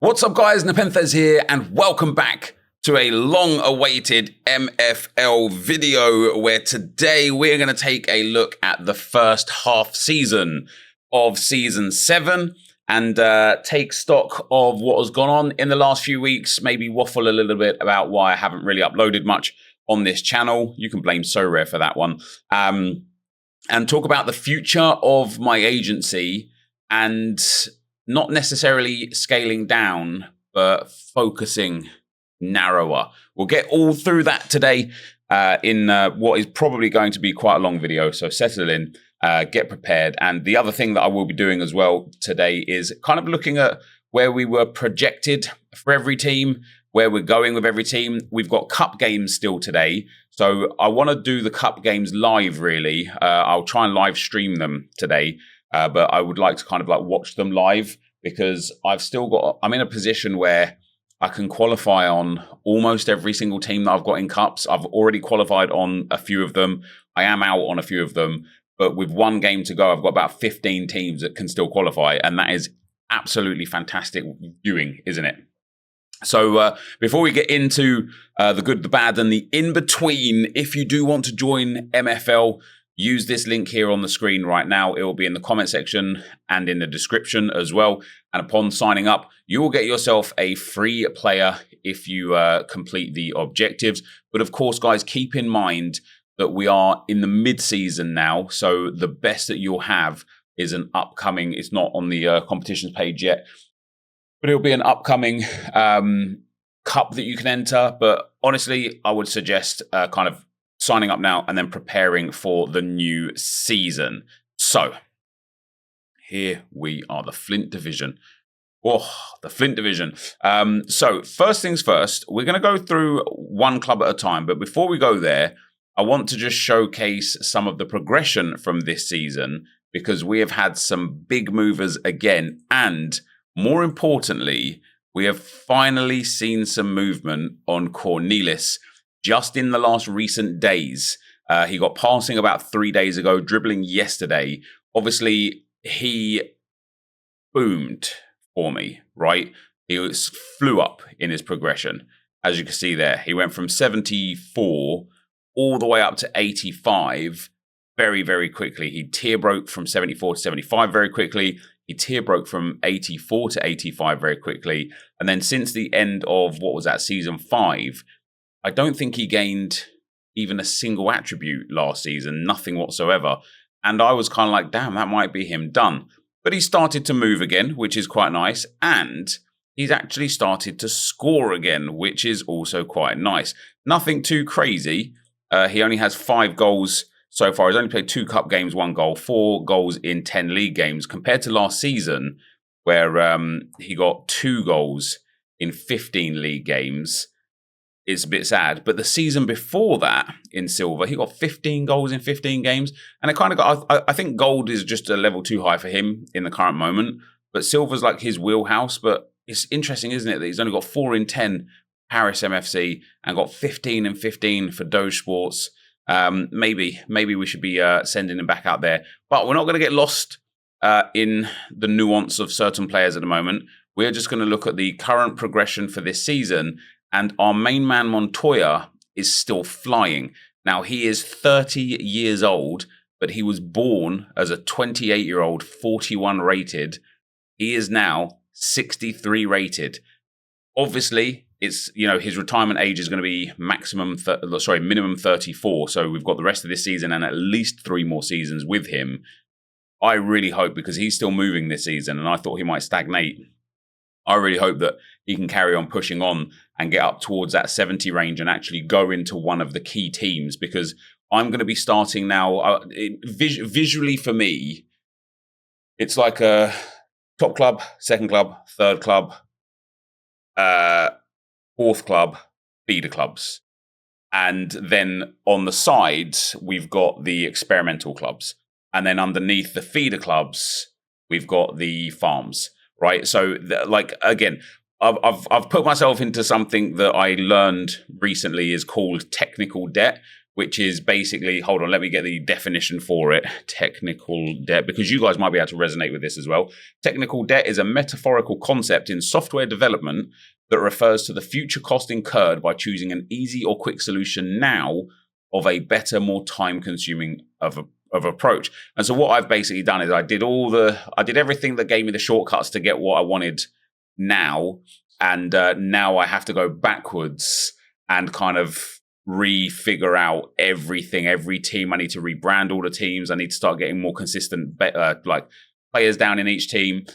What's up, guys? NepentheZ here, and welcome back to a long-awaited MFL video where today we're going to take a look at the first half season of Season 7 and take stock of what has gone on in the last few weeks, maybe waffle a little bit about why I haven't really uploaded much on this channel. You can blame SoRare for that one. And talk about the future of my agency and not necessarily scaling down, but focusing narrower. We'll get all through that today in what is probably going to be quite a long video. So settle in, get prepared. And the other thing that I will be doing as well today is kind of looking at where we were projected for every team, where we're going with every team. We've got cup games still today. So I want to do the cup games live, really. I'll try and live stream them today. But I would like to kind of like watch them live because I'm in a position where I can qualify on almost every single team that I've got in cups. I've already qualified on a few of them. I am out on a few of them, but with one game to go, I've got about 15 teams that can still qualify. And that is absolutely fantastic viewing, isn't it? So before we get into the good, the bad, and the in-between, if you do want to join MFL, use this link here on the screen right now. It will be in the comment section and in the description as well. And upon signing up, you will get yourself a free player if you complete the objectives. But of course, guys, keep in mind that we are in the mid-season now. So the best that you'll have is an upcoming, it's not on the competitions page yet, but it'll be an upcoming cup that you can enter. But honestly, I would suggest kind of signing up now and then preparing for the new season. So here we are, the Flint Division. Oh, the Flint Division. So first things first, we're going to go through one club at a time. But before we go there, I want to just showcase some of the progression from this season because we have had some big movers again. And more importantly, we have finally seen some movement on Cornelis just in the last recent days. He got passing about 3 days ago, dribbling yesterday. Obviously, he boomed for me, right? He flew up in his progression. As you can see there, he went from 74 all the way up to 85 very, very quickly. He tier broke from 74 to 75 very quickly. He tier broke from 84 to 85 very quickly. And then since the end of, what was that, Season 5, I don't think he gained even a single attribute last season, nothing whatsoever. And I was kind of like, damn, that might be him done. But he started to move again, which is quite nice. And he's actually started to score again, which is also quite nice. Nothing too crazy. He only has 5 goals so far. He's only played 2 cup games, 1 goal, 4 goals in 10 league games, compared to last season, where he got 2 goals in 15 league games. It's a bit sad, but the season before that in silver, he got 15 goals in 15 games, and it kind of got. I think gold is just a level too high for him in the current moment, but silver's like his wheelhouse. But it's interesting, isn't it, that he's only got 4 in 10 Paris MFC and got 15 in 15 for Doge Sports. Maybe we should be sending him back out there, but we're not going to get lost in the nuance of certain players at the moment. We're just going to look at the current progression for this season. And our main man, Montoya, is still flying. Now, he is 30 years old, but he was born as a 28-year-old, 41 rated. He is now 63 rated. Obviously, it's, you know, his retirement age is going to be minimum 34. So we've got the rest of this season and at least 3 more seasons with him. I really hope, because he's still moving this season, and I thought he might stagnate. I really hope that he can carry on pushing on and get up towards that 70 range and actually go into one of the key teams, because I'm going to be starting now. Visually for me, it's like a top club, second club, third club, fourth club, feeder clubs. And then on the sides, we've got the experimental clubs. And then underneath the feeder clubs, we've got the farms. Right, so like again, I've put myself into something that I learned recently is called technical debt, which is basically, hold on, let me get the definition for it. Technical debt, because you guys might be able to resonate with this as well. Technical debt is a metaphorical concept in software development that refers to the future cost incurred by choosing an easy or quick solution now of a better, more time-consuming of approach. And so what I've basically done is I did everything that gave me the shortcuts to get what I wanted now, and now I have to go backwards and kind of refigure out everything, every team. I need to rebrand all the teams. I need to start getting more consistent, like players down in each team.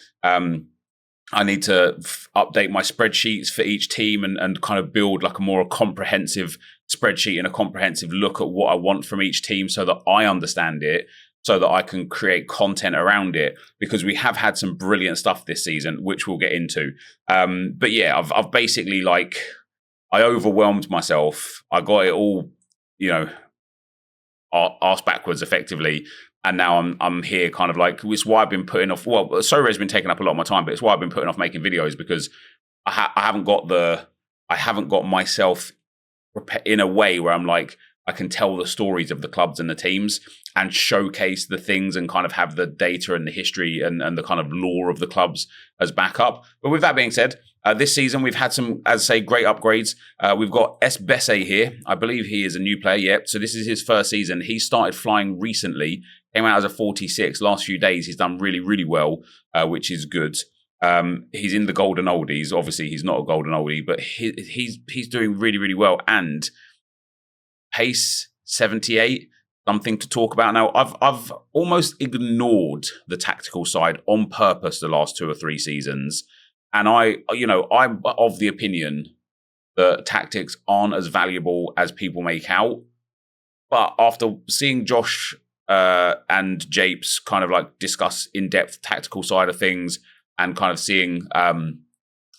I need to update my spreadsheets for each team and kind of build like a more comprehensive spreadsheet and a comprehensive look at what I want from each team so that I understand it, so that I can create content around it, because we have had some brilliant stuff this season, which we'll get into. But yeah, I've basically I overwhelmed myself. I got it all, arse backwards effectively. And now I'm here kind of like, it's why I've been putting off, well, Soray's been taking up a lot of my time, but it's why I've been putting off making videos, because I haven't got myself in a way where I'm like, I can tell the stories of the clubs and the teams and showcase the things and kind of have the data and the history and the kind of lore of the clubs as backup. But with that being said, this season we've had some, as I say, great upgrades. We've got NepentheZ here. I believe he is a new player. Yep. So this is his first season. He started flying recently, came out as a 46. Last few days he's done really, really well, which is good. He's in the golden oldies. Obviously he's not a golden oldie, but he's doing really, really well. And pace 78, something to talk about. Now, I've almost ignored the tactical side on purpose the last 2 or 3 seasons. And I'm of the opinion that tactics aren't as valuable as people make out. But after seeing Josh and Japes kind of like discuss in-depth tactical side of things, and kind of seeing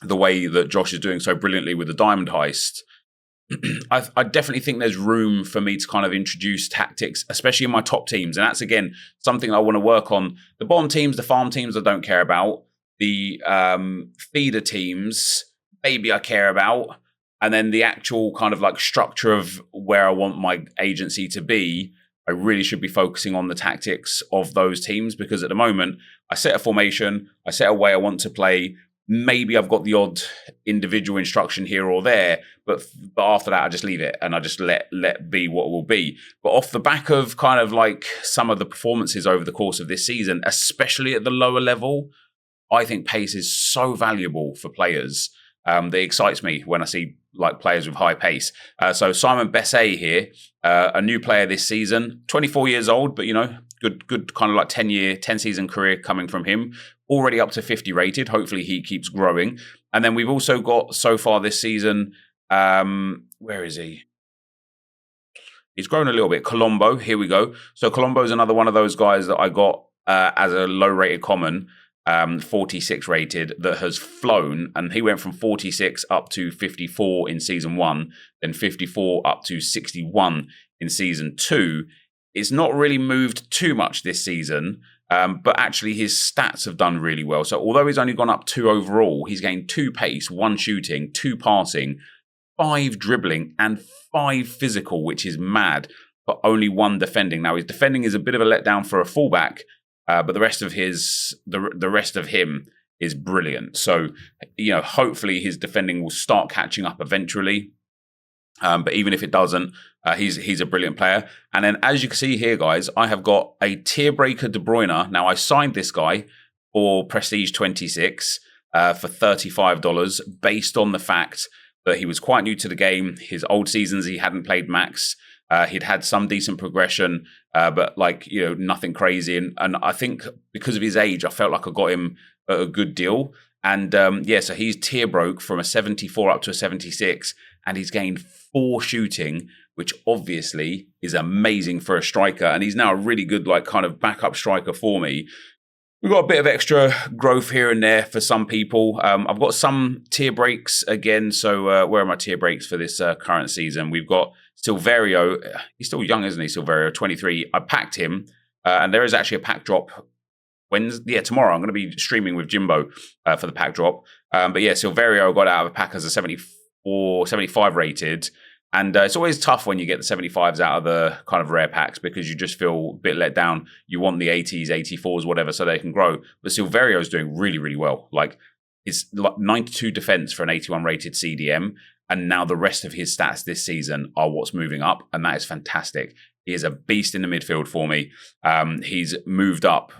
the way that Josh is doing so brilliantly with the Diamond Heist, I definitely think there's room for me to kind of introduce tactics, especially in my top teams. And that's, again, something I want to work on. The bottom teams, the farm teams, I don't care about. The feeder teams, maybe I care about. And then the actual kind of like structure of where I want my agency to be, I really should be focusing on the tactics of those teams, because at the moment, I set a formation, I set a way I want to play. Maybe I've got the odd individual instruction here or there, but after that, I just leave it and I just let be what will be. But off the back of kind of like some of the performances over the course of this season, especially at the lower level, I think pace is so valuable for players. That excites me when I see like players with high pace. So Simon Besset here, a new player this season, 24 years old, but good kind of like 10 season career coming from him. Already up to 50 rated. Hopefully he keeps growing. And then we've also got so far this season, where is he? He's grown a little bit. Colombo, here we go. So Colombo is another one of those guys that I got as a low rated common. 46 rated, that has flown, and he went from 46 up to 54 in season 1, then 54 up to 61 in season 2. It's not really moved too much this season, but actually his stats have done really well. So although he's only gone up 2 overall, he's gained 2 pace, 1 shooting, 2 passing, 5 dribbling, and 5 physical, which is mad, but only 1 defending. Now his defending is a bit of a letdown for a fullback, but the rest of him is brilliant. So, hopefully his defending will start catching up eventually. But even if it doesn't, he's a brilliant player. And then, as you can see here, guys, I have got a tier breaker De Bruyne. Now, I signed this guy for Prestige 26 for $35, based on the fact that he was quite new to the game. His old seasons, he hadn't played max. He'd had some decent progression, but nothing crazy. And I think because of his age, I felt like I got him at a good deal. And so he's tier broke from a 74 up to a 76, and he's gained 4 shooting, which obviously is amazing for a striker. And he's now a really good kind of backup striker for me. We've got a bit of extra growth here and there for some people. I've got some tier breaks again. So where are my tier breaks for this current season? We've got Silverio. He's still young, isn't he, Silverio? 23. I packed him, and there is actually a pack drop tomorrow. I'm going to be streaming with Jimbo for the pack drop. Silverio got out of a pack as a 74, 75 rated. And it's always tough when you get the 75s out of the kind of rare packs because you just feel a bit let down. You want the 80s, 84s, whatever, so they can grow. But Silverio's doing really, really well. Like, it's like 92 defense for an 81 rated CDM. And now the rest of his stats this season are what's moving up. And that is fantastic. He is a beast in the midfield for me. He's moved up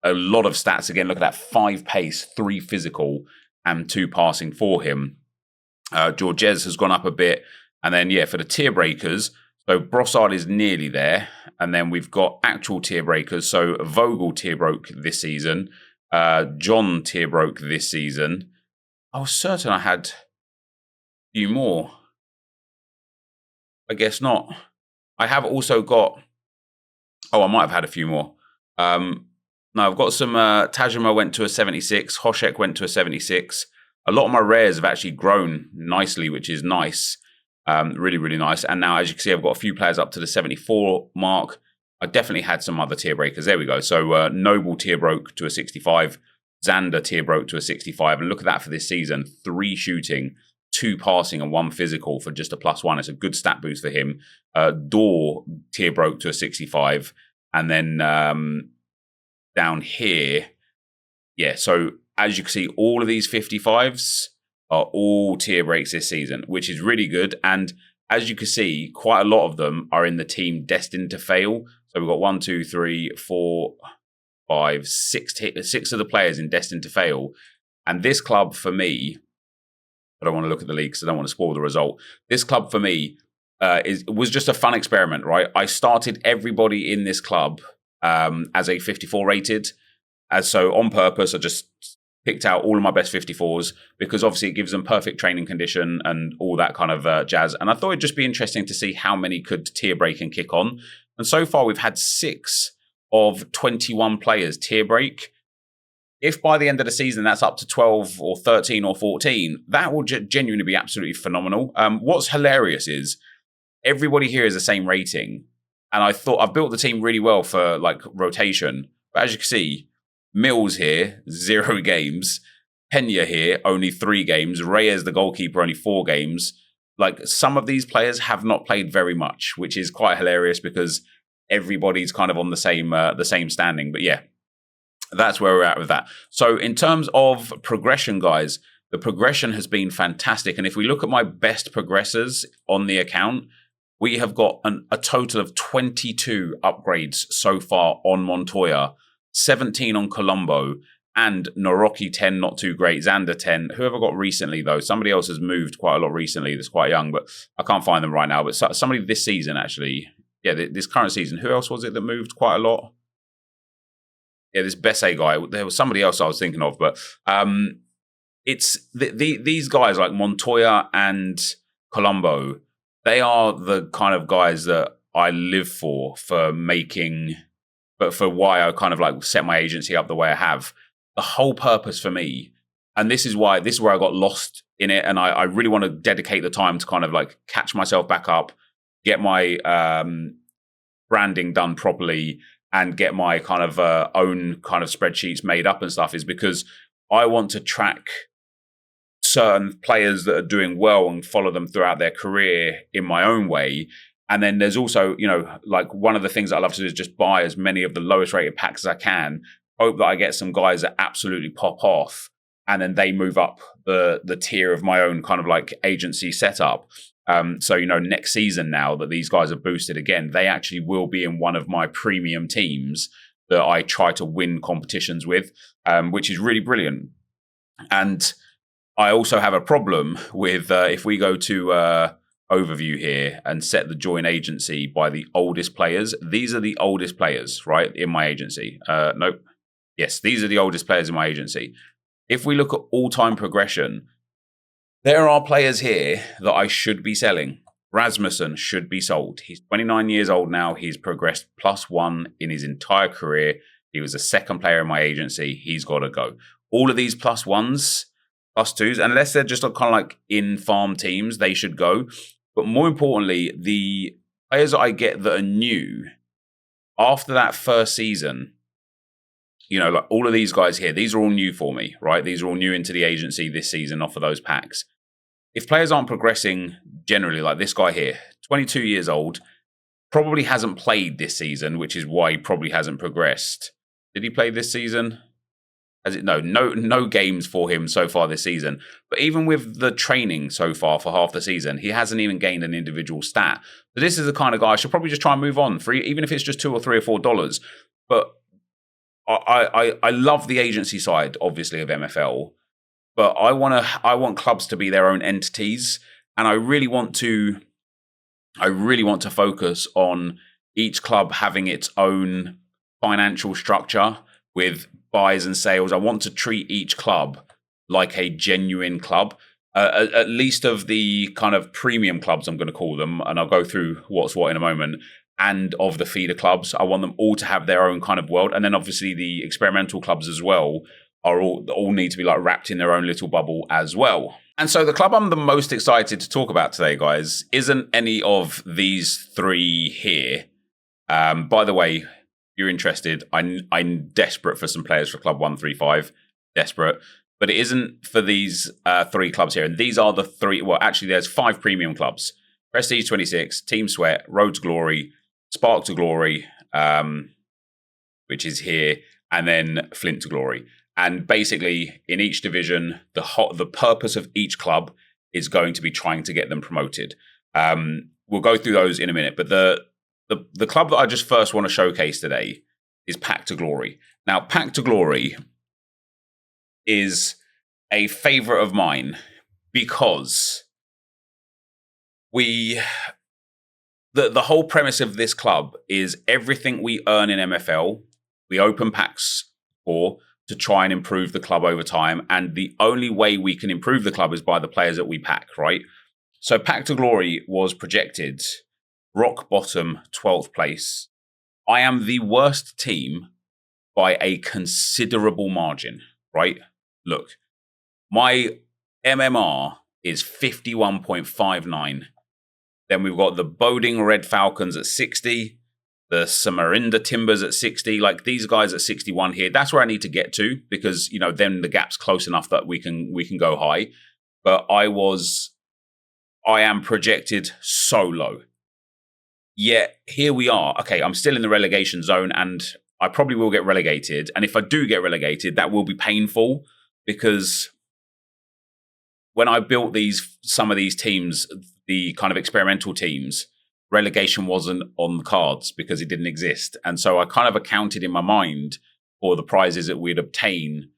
a lot of stats. Again, look at that: 5 pace, 3 physical, and 2 passing for him. Georges has gone up a bit. And then, yeah, for the tier breakers, so Brossard is nearly there. And then we've got actual tier breakers. So Vogel tier broke this season. John tier broke this season. I was certain I had a few more. I guess not. I have also got... Oh, I might have had a few more. No, I've got some... Tajima went to a 76. Hoshek went to a 76. A lot of my rares have actually grown nicely, which is nice. Really, really nice. And now, as you can see, I've got a few players up to the 74 mark. I definitely had some other tier breakers. There we go. So Noble tier broke to a 65. Xander tier broke to a 65. And look at that for this season. 3 shooting, 2 passing, and 1 physical for just a +1. It's a good stat boost for him. Door tier broke to a 65. And then down here, yeah, so as you can see, all of these 55s are all tier breaks this season, which is really good. And as you can see, quite a lot of them are in the team destined to fail. So we've got 1, 2, 3, 4, 5, 6 of the players in destined to fail. And this club for me, I don't want to look at the league because I don't want to spoil the result. This club for me was just a fun experiment, right? I started everybody in this club as a 54 rated. So on purpose, I just picked out all of my best 54s because obviously it gives them perfect training condition and all that kind of jazz. And I thought it'd just be interesting to see how many could tier break and kick on. And so far we've had 6 of 21 players tier break. If by the end of the season that's up to 12 or 13 or 14, that will genuinely be absolutely phenomenal. What's hilarious is everybody here is the same rating. And I thought I've built the team really well for like rotation. But as you can see, Mills here, 0 games. Pena here, only 3 games. Reyes, the goalkeeper, only 4 games. Like, some of these players have not played very much, which is quite hilarious because everybody's kind of on the same standing. But yeah, that's where we're at with that. So in terms of progression, guys, the progression has been fantastic. And if we look at my best progressors on the account, we have got a total of 22 upgrades so far on Montoya. 17 on Colombo, and Noroki 10, not too great. Xander 10. Who have I got recently, though? Somebody else has moved quite a lot recently that's quite young, but I can't find them right now. But somebody this season, actually. Yeah, this current season. Who else was it that moved quite a lot? Yeah, this Besse guy. There was somebody else I was thinking of, but it's these guys like Montoya and Colombo. They are the kind of guys that I live for making... But for why I kind of like set my agency up the way I have. The whole purpose for me, and this is where I got lost in it, and I really want to dedicate the time to kind of like catch myself back up, get my branding done properly, and get my kind of own kind of spreadsheets made up and stuff, is because I want to track certain players that are doing well and follow them throughout their career in my own way. And then there's also, you know, like one of the things that I love to do is just buy as many of the lowest rated packs as I can, hope that I get some guys that absolutely pop off, and then they move up the tier of my own kind of like agency setup. So, you know, next season now that these guys are boosted again, they actually will be in one of my premium teams that I try to win competitions with, which is really brilliant. And I also have a problem with if we go to... overview here and set the join agency by the oldest players. These are the oldest players, right, in my agency. Nope. Yes, these are the oldest players in my agency. If we look at all-time progression, there are players here that I should be selling. Rasmussen should be sold. He's 29 years old now. He's progressed +1 in his entire career. He was the 2nd player in my agency. He's got to go. All of these +1s, +2s, unless they're just kind of like in farm teams, they should go. But more importantly, the players that I get that are new after that first season, you know, like all of these guys here, these are all new for me, right? These are all new into the agency this season off of those packs. if players aren't progressing generally, like this guy here, 22 years old, probably hasn't played this season, which is why he probably hasn't progressed. Did he play this season? No games for him so far this season. But even with the training so far for half the season, he hasn't even gained an individual stat. So this is the kind of guy I should probably just try and move on for, even if it's just $2 or $3 or $4. But I love the agency side, obviously, of MFL. But I want clubs to be their own entities, and I really want to focus on each club having its own financial structure with buys and sales. I want to treat each club like a genuine club, at least of the kind of premium clubs, I'm going to call them, and I'll go through what's what in a moment, and of the feeder clubs. I want them all to have their own kind of world, and then obviously the experimental clubs as well are all need to be like wrapped in their own little bubble as well. And so the club I'm the most excited to talk about today, guys, isn't any of these three here. By the way, you're interested, I'm desperate for some players for Club 135. Desperate. But it isn't for these three clubs here. And these are the three. Well, actually, there's 5 premium clubs. Prestige 26, Team Sweat, Road to Glory, Spark to Glory, which is here, and then Flint to Glory. And basically, in each division, the purpose of each club is going to be trying to get them promoted. We'll go through those in a minute. But the club that I just first want to showcase today is Pack to Glory. Now, Pack to Glory is a favorite of mine because the whole premise of this club is everything we earn in MFL, we open packs for to try and improve the club over time. And the only way we can improve the club is by the players that we pack, right? So Pack to Glory was projected rock bottom 12th place. I am the worst team by a considerable margin, right? Look, my MMR is 51.59. Then we've got the Boding Red Falcons at 60, the Samarinda Timbers at 60, like these guys at 61 here. That's where I need to get to because, you know, then the gap's close enough that we can go high. But I am projected so low. Yet here we are. Okay, I'm still in the relegation zone and I probably will get relegated. And if I do get relegated, that will be painful because when I built some of these teams, the kind of experimental teams, relegation wasn't on the cards because it didn't exist. And so I kind of accounted in my mind for the prizes that we'd obtain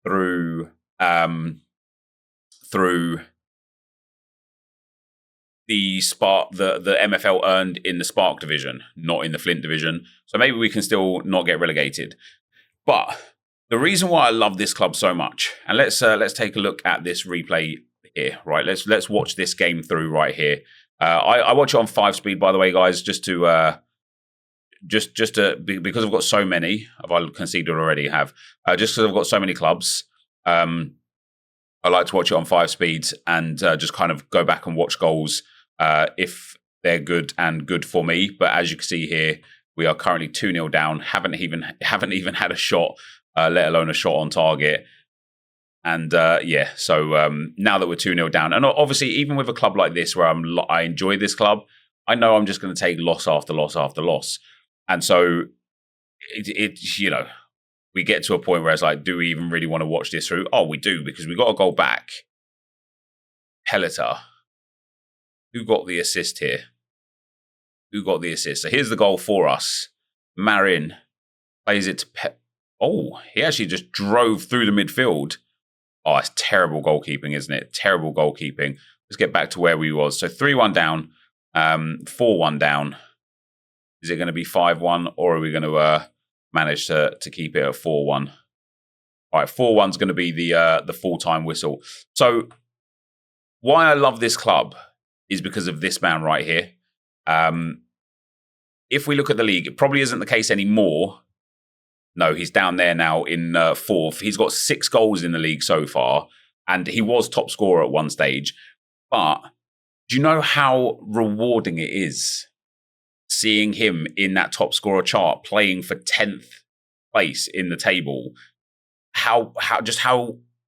through the Spark, the MFL earned in the Spark division, not in the Flint division. So maybe we can still not get relegated. But the reason why I love this club so much, and let's take a look at this replay here, right? Let's watch this game through right here. I watch it on 5-speed, by the way, guys, just to because I've got so many. Have I conceded already? Just because I've got so many clubs. I like to watch it on 5 speeds and just kind of go back and watch goals if they're good and good for me. But as you can see here, we are currently 2-0 down. Haven't even had a shot, let alone a shot on target. And so now that we're 2-0 down, and obviously even with a club like this where I enjoy this club, I know I'm just going to take loss after loss after loss. And so it you know, we get to a point where it's like, do we even really want to watch this through? Oh, we do, because we got to go back. Pelleter. Who got the assist here? Who got the assist? So here's the goal for us. Marin plays it to Oh, he actually just drove through the midfield. Oh, it's terrible goalkeeping, isn't it? Terrible goalkeeping. Let's get back to where we was. So 3-1 down, 4-1 down. Is it going to be 5-1 or are we going to manage to keep it at 4-1? All right, 4-1 is going to be the full-time whistle. So why I love this club is because of this man right here. If we look at the league, it probably isn't the case anymore. No, he's down there now in 4th. He's got 6 goals in the league so far, and he was top scorer at one stage. But do you know how rewarding it is seeing him in that top scorer chart playing for 10th place in the table? How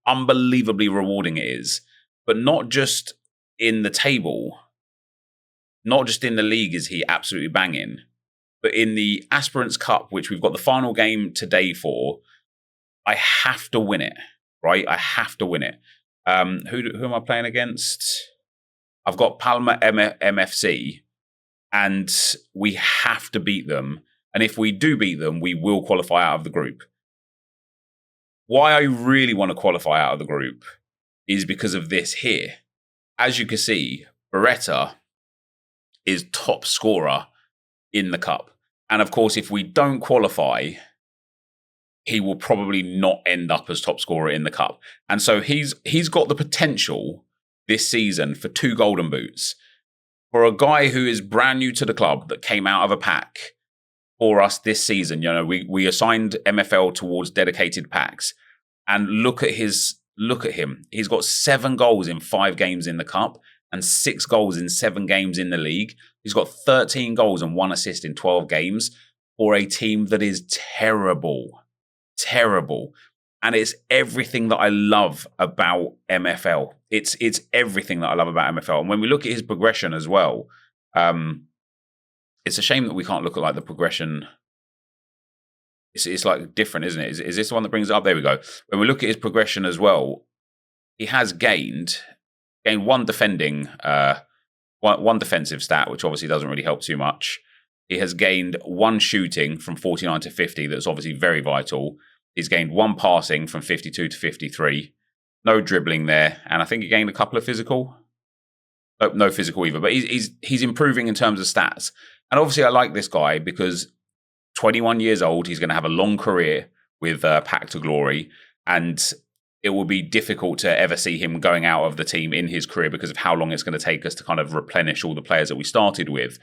unbelievably rewarding it is. But not just in the table, not just in the league is he absolutely banging, but in the Aspirants Cup, which we've got the final game today for, I have to win it, right? I have to win it. Who am I playing against? I've got Palma MFC, and we have to beat them. And if we do beat them, we will qualify out of the group. Why I really want to qualify out of the group is because of this here. As you can see, Beretta is top scorer in the cup. And of course, if we don't qualify, he will probably not end up as top scorer in the cup. And so he's got the potential this season for 2 golden boots. For a guy who is brand new to the club that came out of a pack for us this season, you know, we assigned MFL towards dedicated packs. And look at him. He's got 7 goals in 5 games in the cup and 6 goals in 7 games in the league. He's got 13 goals and 1 assist in 12 games for a team that is terrible. And it's everything that I love about MFL. It's everything that I love about MFL. And when we look at his progression as well, it's a shame that we can't look at like the progression. It's like different, isn't it? Is this the one that brings it up? There we go. When we look at his progression as well, he has gained 1 defending, one defensive stat, which obviously doesn't really help too much. He has gained 1 shooting from 49 to 50. That's obviously very vital. He's gained 1 passing from 52 to 53. No dribbling there. And I think he gained a couple of physical. Oh, no physical either. But he's improving in terms of stats. And obviously I like this guy because 21 years old, he's going to have a long career with Pack to Glory. And it will be difficult to ever see him going out of the team in his career because of how long it's going to take us to kind of replenish all the players that we started with.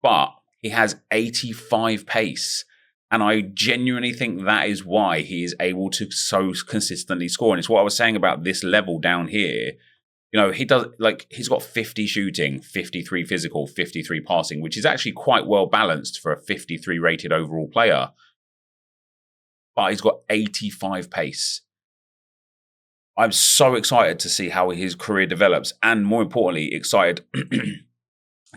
But he has 85 pace. And I genuinely think that is why he is able to so consistently score. And it's what I was saying about this level down here. You know, he's got 50 shooting, 53 physical, 53 passing, which is actually quite well balanced for a 53 rated overall player. But he's got 85 pace. I'm so excited to see how his career develops. And more importantly, excited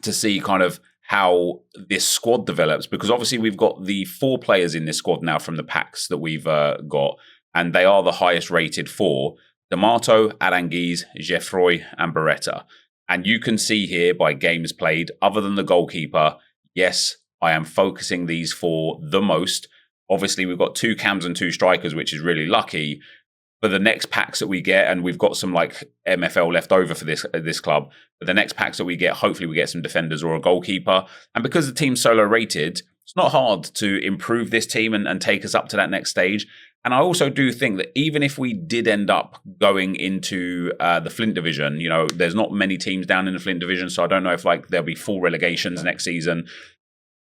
to see kind of how this squad develops, because obviously we've got the 4 players in this squad now from the packs that we've got, and they are the highest rated 4: D'Amato, Aranguiz, Geoffroy, and Beretta. And you can see here by games played, other than the goalkeeper, yes, I am focusing these 4 the most. Obviously, we've got 2 cams and 2 strikers, which is really lucky. For the next packs that we get, and we've got some like MFL left over for this club, but the next packs that we get, hopefully we get some defenders or a goalkeeper. And because the team's solo rated, it's not hard to improve this team and take us up to that next stage. And I also do think that even if we did end up going into the Flint Division, you know, there's not many teams down in the Flint Division, so I don't know if like there'll be full relegations next season.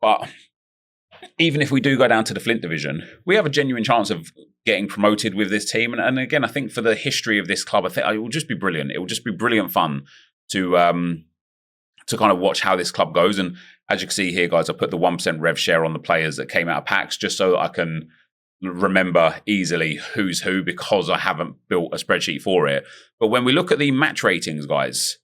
But even if we do go down to the Flint Division, we have a genuine chance of getting promoted with this team. And again, I think for the history of this club, I think it will just be brilliant. It will just be brilliant fun to kind of watch how this club goes. And as you can see here, guys, I put the 1% rev share on the players that came out of packs just so that I can remember easily who's who, because I haven't built a spreadsheet for it. But when we look at the match ratings, guys,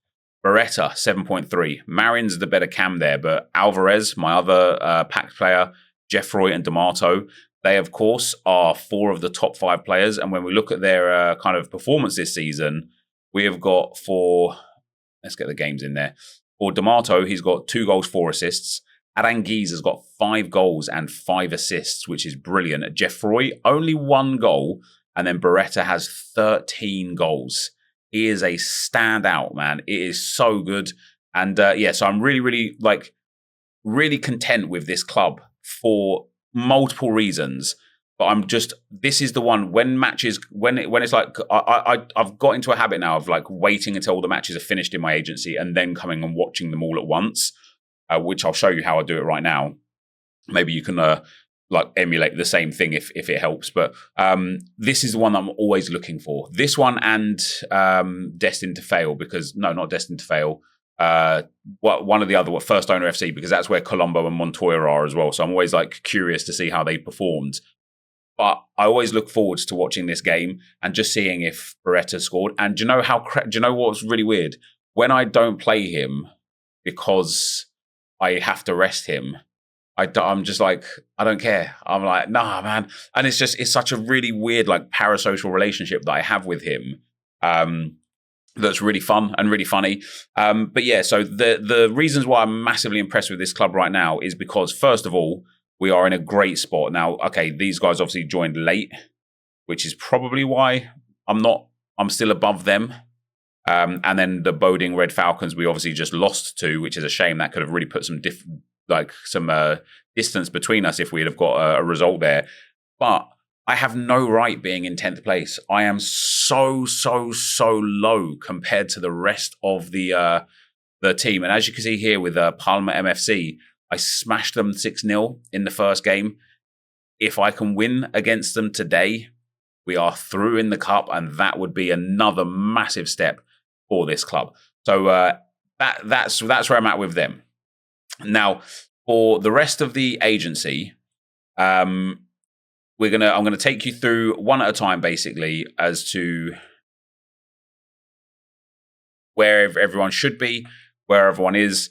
Beretta, 7.3. Marin's the better cam there, but Alvarez, my other pack player, Geoffroy and D'Amato, they, of course, are 4 of the top 5 players. And when we look at their kind of performance this season, we have got let's get the games in there. For D'Amato, he's got 2 goals, 4 assists. Aranguiz has got 5 goals and 5 assists, which is brilliant. Geoffroy, only 1 goal. And then Beretta has 13 goals. He is a standout, man. It is so good. And so I'm really content with this club for multiple reasons. But this is the one when it's like, I've got into a habit now of like waiting until all the matches are finished in my agency and then coming and watching them all at once, which I'll show you how I do it right now. Maybe you can emulate the same thing if it helps. But this is the one I'm always looking for. This one and Destined to Fail, because no, not Destined to Fail. One of the other, First Owner FC, because that's where Colombo and Montoya are as well. So I'm always like curious to see how they performed. But I always look forward to watching this game and just seeing if Beretta scored. And do you know what was really weird? when I don't play him because I have to rest him, I'm just like, I don't care. I'm like, nah, man. And it's such a really weird, like, parasocial relationship that I have with him. That's really fun and really funny. But yeah, so the reasons why I'm massively impressed with this club right now is because, first of all, we are in a great spot. Now, okay, these guys obviously joined late, which is probably why I'm still above them. And then the Boding Red Falcons, we obviously just lost to, which is a shame. That could have really put some distance between us if we'd have got a result there. But I have no right being in 10th place. I am so low compared to the rest of the team. And as you can see here with Palmer MFC, I smashed them 6-0 in the first game. If I can win against them today, we are through in the cup, and that would be another massive step for this club. So that's where I'm at with them. Now, for the rest of the agency, I'm gonna take you through one at a time, basically, as to where everyone should be, where everyone is,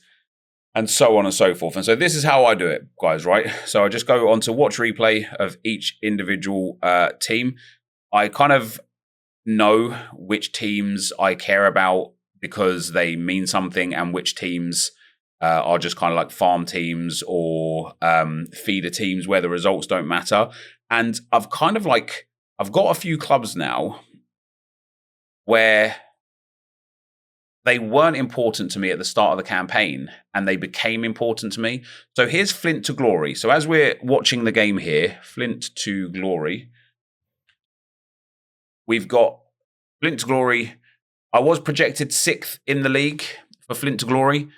and so on and so forth. And so this is how I do it, guys, right? So I just go on to watch replay of each individual team. I kind of know which teams I care about because they mean something, and which teams are just kind of like farm teams or feeder teams where the results don't matter. And I've got a few clubs now where they weren't important to me at the start of the campaign, and they became important to me. So here's Flint to Glory. So as we're watching the game here, Flint to Glory, we've got Flint to Glory. I was projected 6th in the league for Flint to Glory.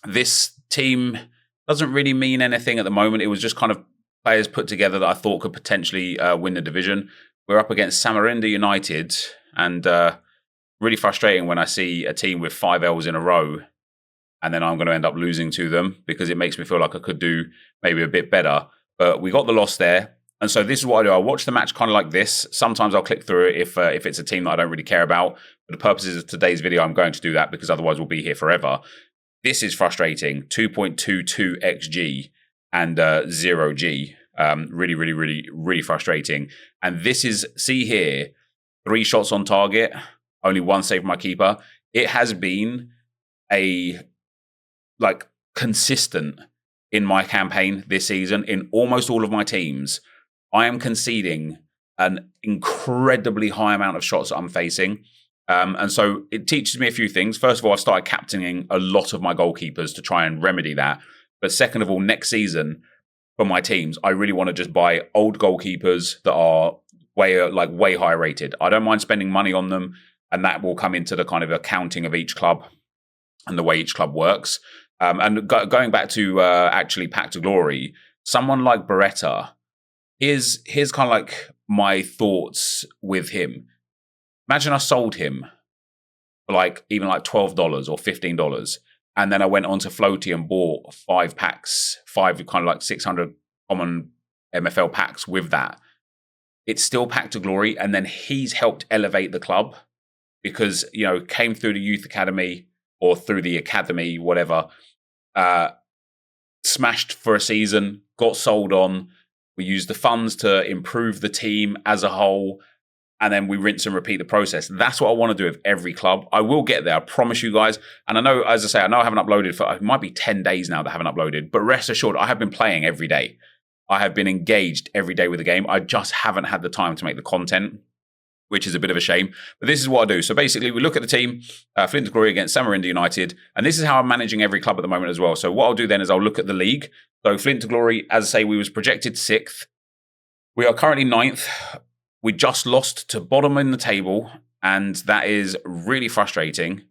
This team doesn't really mean anything at the moment. It was just kind of players put together that I thought could potentially win the division. We're up against Samarinda United, and really frustrating when I see a team with 5 L's in a row, and then I'm going to end up losing to them, because it makes me feel like I could do maybe a bit better. But we got the loss there. And so this is what I do. I watch the match kind of like this. Sometimes I'll click through it if it's a team that I don't really care about. For the purposes of today's video, I'm going to do that, because otherwise we'll be here forever. This is frustrating. 2.22 XG and 0G. Really frustrating. And this is, see here, 3 shots on target, only 1 save from my keeper. It has been consistent in my campaign this season. In almost all of my teams, I am conceding an incredibly high amount of shots that I'm facing. And so it teaches me a few things. First of all, I've started captaining a lot of my goalkeepers to try and remedy that. But second of all, next season for my teams, I really want to just buy old goalkeepers that are way high rated. I don't mind spending money on them, and that will come into the kind of accounting of each club and the way each club works. And going back to actually Pack to Glory, someone like Beretta, here's kind of like my thoughts with him. Imagine I sold him for even $12 or $15, and then I went on to Floaty and bought 5 packs, 5 kind of like 600 common MFL packs with that. It's still Pack to Glory, and then he's helped elevate the club because, came through the youth academy or through the academy, whatever, smashed for a season, got sold on. We used the funds to improve the team as a whole, and then we rinse and repeat the process. That's what I want to do with every club. I will get there, I promise you guys. And I know, as I say, I haven't uploaded for, it might be 10 days now that I haven't uploaded, but rest assured, I have been playing every day. I have been engaged every day with the game. I just haven't had the time to make the content, which is a bit of a shame. But this is what I do. So basically, we look at the team, Flint to Glory against Samarinda United, and this is how I'm managing every club at the moment as well. So what I'll do then is I'll look at the league. So Flint to Glory, as I say, we was projected 6th. We are currently 9th. We just lost to bottom in the table, and that is really frustrating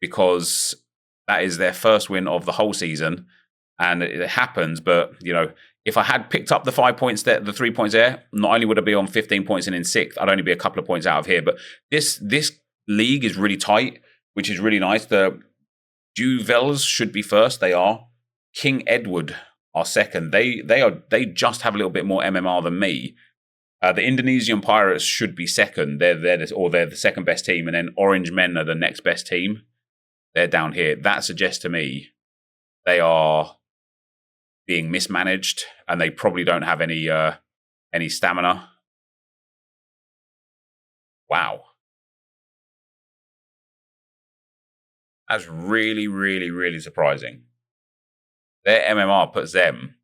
because that is their first win of the whole season, and it happens. But, if I had picked up the 5 points there, the 3 points there, not only would I be on 15 points and in 6th, I'd only be a couple of points out of here. But this league is really tight, which is really nice. The Juvels should be first. They are. King Edward are second. They just have a little bit more MMR than me. The Indonesian Pirates should be second. They're the second best team, and then Orange Men are the next best team. They're down here. That suggests to me they are being mismanaged, and they probably don't have any stamina. Wow. That's really, really, really surprising. Their MMR puts them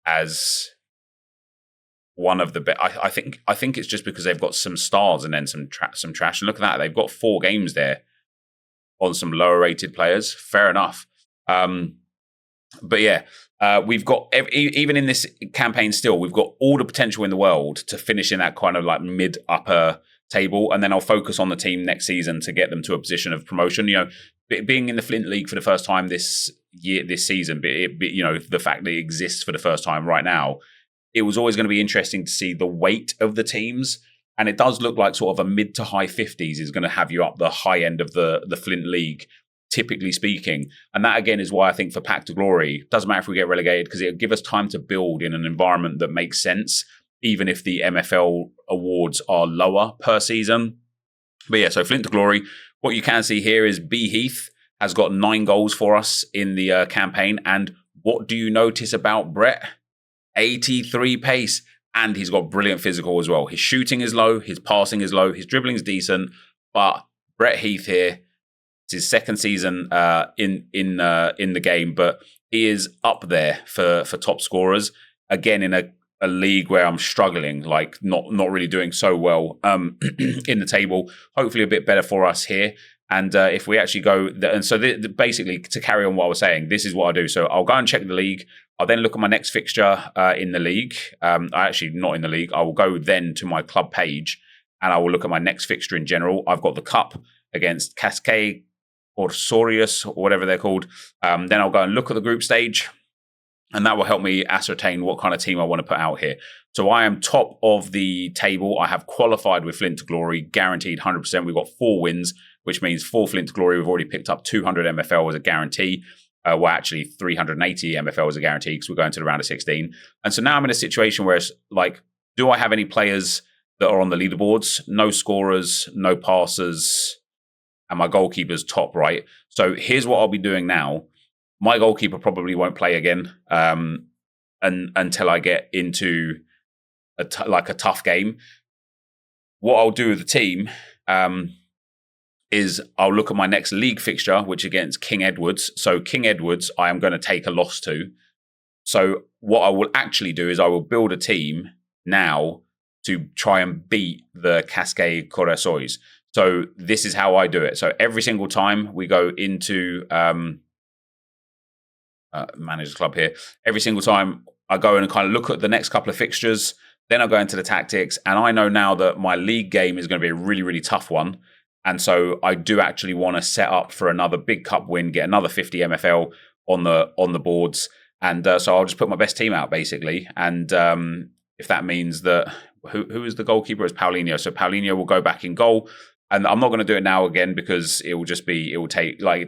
as one of the best. I think it's just because they've got some stars and then some trash. And look at that, they've got 4 games there on some lower rated players. Fair enough. But yeah, we've got even in this campaign still, we've got all the potential in the world to finish in that kind of like mid upper table, and then I'll focus on the team next season to get them to a position of promotion. You know, being in the Flint League for the first time this season, you know, the fact that it exists for the first time right now, it was always going to be interesting to see the weight of the teams. And it does look like sort of a mid to high 50s is going to have you up the high end of the Flint League, typically speaking. And that, again, is why I think for Path to Glory, doesn't matter if we get relegated, because it'll give us time to build in an environment that makes sense, even if the MFL awards are lower per season. But yeah, so Flint to Glory, what you can see here is B. Heath has got 9 goals for us in the campaign. And what do you notice about Brett? 83 pace. And he's got brilliant physical as well. His shooting is low, his passing is low, his dribbling is decent. But Brett Heath here, it's his second season in the game, but he is up there for top scorers. Again, in a league where I'm struggling, like not really doing so well in the table. Hopefully a bit better for us here. And if we actually go, and so basically to carry on what I was saying, this is what I do. So I'll go and check the league. I'll then look at my next fixture in the league. Actually, not in the league. I will go then to my club page and I will look at my next fixture in general. I've got the cup against Cascade or Sorius or whatever they're called. Then I'll go and look at the group stage, and that will help me ascertain what kind of team I want to put out here. So I am top of the table. I have qualified with Flint to Glory, guaranteed 100%. We've got 4 wins, which means for Flint to Glory, we've already picked up 200 MFL as a guarantee. Well, actually 380 MFL as a guarantee because we're going to the round of 16. And so now I'm in a situation where it's like, do I have any players that are on the leaderboards? No scorers, no passers, and my goalkeeper's top right. So here's what I'll be doing now. My goalkeeper probably won't play again until I get into a tough game. What I'll do with the team is I'll look at my next league fixture, which against King Edwards. So King Edwards, I am going to take a loss to. So what I will actually do is I will build a team now to try and beat the Cascade Corazois. So this is how I do it. So every single time we go into Manager's Club here, every single time I go and kind of look at the next couple of fixtures, then I go into the tactics, and I know now that my league game is going to be a really, really tough one. And so I do actually want to set up for another big cup win, get another 50 MFL on the boards. And so I'll just put my best team out, basically. And if that means that, who is the goalkeeper? It's Paulinho. So Paulinho will go back in goal. And I'm not going to do it now again because it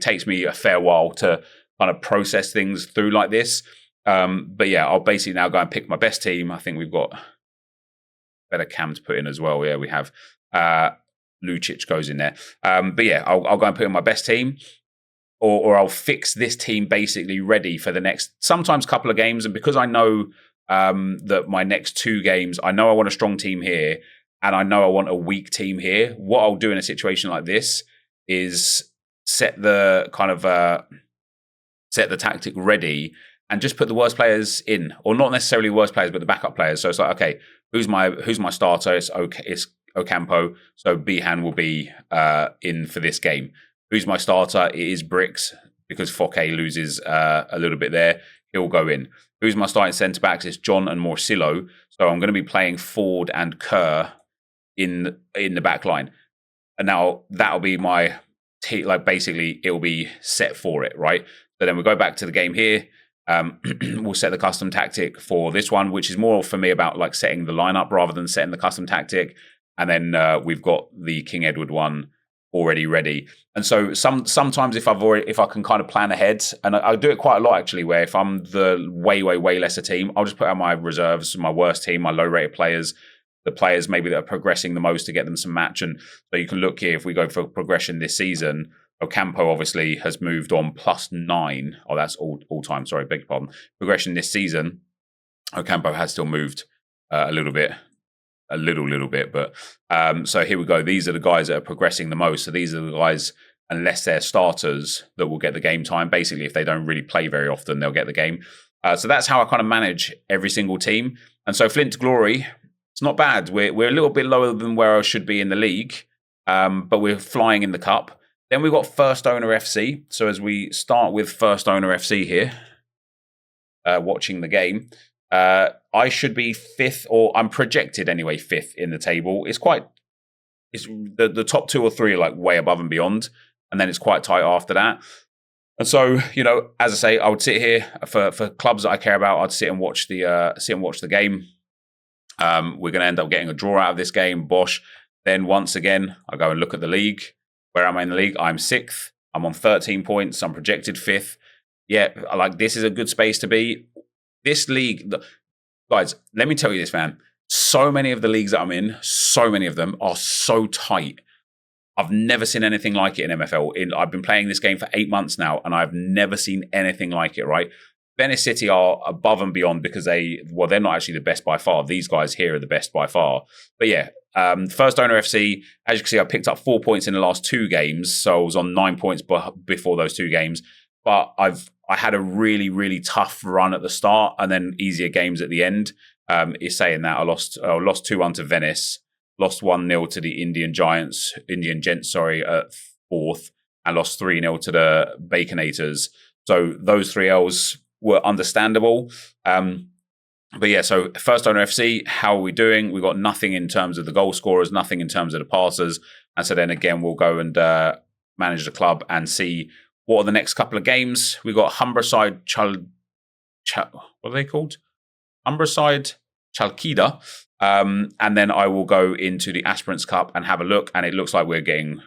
takes me a fair while to kind of process things through like this. But yeah, I'll basically now go and pick my best team. I think we've got better cam to put in as well. Yeah, we have. Lucic goes in there. But yeah, I'll go and put in my best team, or I'll fix this team basically ready for the next, sometimes couple of games. And because I know that my next 2 games, I know I want a strong team here, and I know I want a weak team here. What I'll do in a situation like this is set the tactic ready and just put the worst players in, or not necessarily worst players, but the backup players. So it's like, okay, who's my starter? It's okay. It's Ocampo, so Bihan will be in for this game. Who's my starter? It is Bricks, because Foke loses a little bit there. He'll go in. Who's my starting centre-backs? It's John and Morcillo. So I'm going to be playing Ford and Kerr in the back line. And now that'll be my basically it'll be set for it, right? So then we'll go back to the game here. We'll set the custom tactic for this one, which is more for me about like setting the lineup rather than setting the custom tactic. And then we've got the King Edward one already ready. And so sometimes if I can kind of plan ahead, and I do it quite a lot actually, where if I'm the way lesser team, I'll just put out my reserves, my worst team, my low rated players, the players maybe that are progressing the most to get them some match. And so you can look here, if we go for progression this season, Ocampo obviously has moved on +9. Oh, that's all time. Sorry, beg your pardon. Progression this season, Ocampo has still moved a little bit. But so here we go. These are the guys that are progressing the most. So these are the guys, unless they're starters, that will get the game time. Basically, if they don't really play very often, they'll get the game. So that's how I kind of manage every single team. And so Flint Glory, it's not bad. We're a little bit lower than where I should be in the league, but we're flying in the cup. Then we've got First Owner FC. So as we start with First Owner FC here, watching the game, I should be 5th, or I'm projected anyway, 5th in the table. It's the top 2 or 3 are like way above and beyond, and then it's quite tight after that. And so, as I say, I would sit here for clubs that I care about. I'd sit and watch the game. We're going to end up getting a draw out of this game. Bosh. Then once again, I go and look at the league. Where am I in the league? I'm 6th. I'm on 13 points. I'm projected 5th. Yeah, this is a good space to be. This league, guys, let me tell you this, man. So many of the leagues that I'm in, so many of them are so tight. I've never seen anything like it in MFL. I've been playing this game for 8 months now, and I've never seen anything like it, right? Venice City are above and beyond because they're not actually the best by far. These guys here are the best by far. But yeah, First Owner FC, as you can see, I picked up 4 points in the last 2 games. So I was on 9 points before those 2 games. But I had a really, really tough run at the start and then easier games at the end. It's saying that I lost 2-1 to Venice, lost 1-0 to the Indian Gents, at 4th, and lost 3-0 to the Baconators. So those 3 L's were understandable. But yeah, so First Owner FC, how are we doing? We got nothing in terms of the goal scorers, nothing in terms of the passers. And so then again, we'll go and manage the club and see what are the next couple of games. We got Humberside, what are they called? Humberside, Chalkida. And then I will go into the Aspirants Cup and have a look. And it looks like we're getting,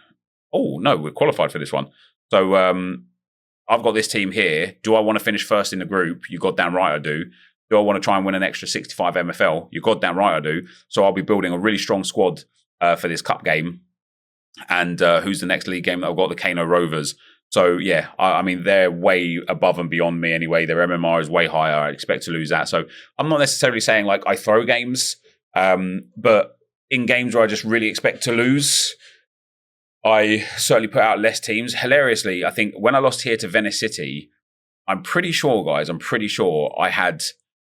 we're qualified for this one. So I've got this team here. Do I want to finish first in the group? You goddamn right I do. Do I want to try and win an extra 65 MFL? You goddamn right I do. So I'll be building a really strong squad for this cup game. And who's the next league game that I've got? The Kano Rovers. So yeah, I mean, they're way above and beyond me anyway. Their MMR is way higher. I expect to lose that. So I'm not necessarily saying like I throw games, but in games where I just really expect to lose, I certainly put out less teams. Hilariously, I think when I lost here to Venice City, I'm pretty sure, guys, I had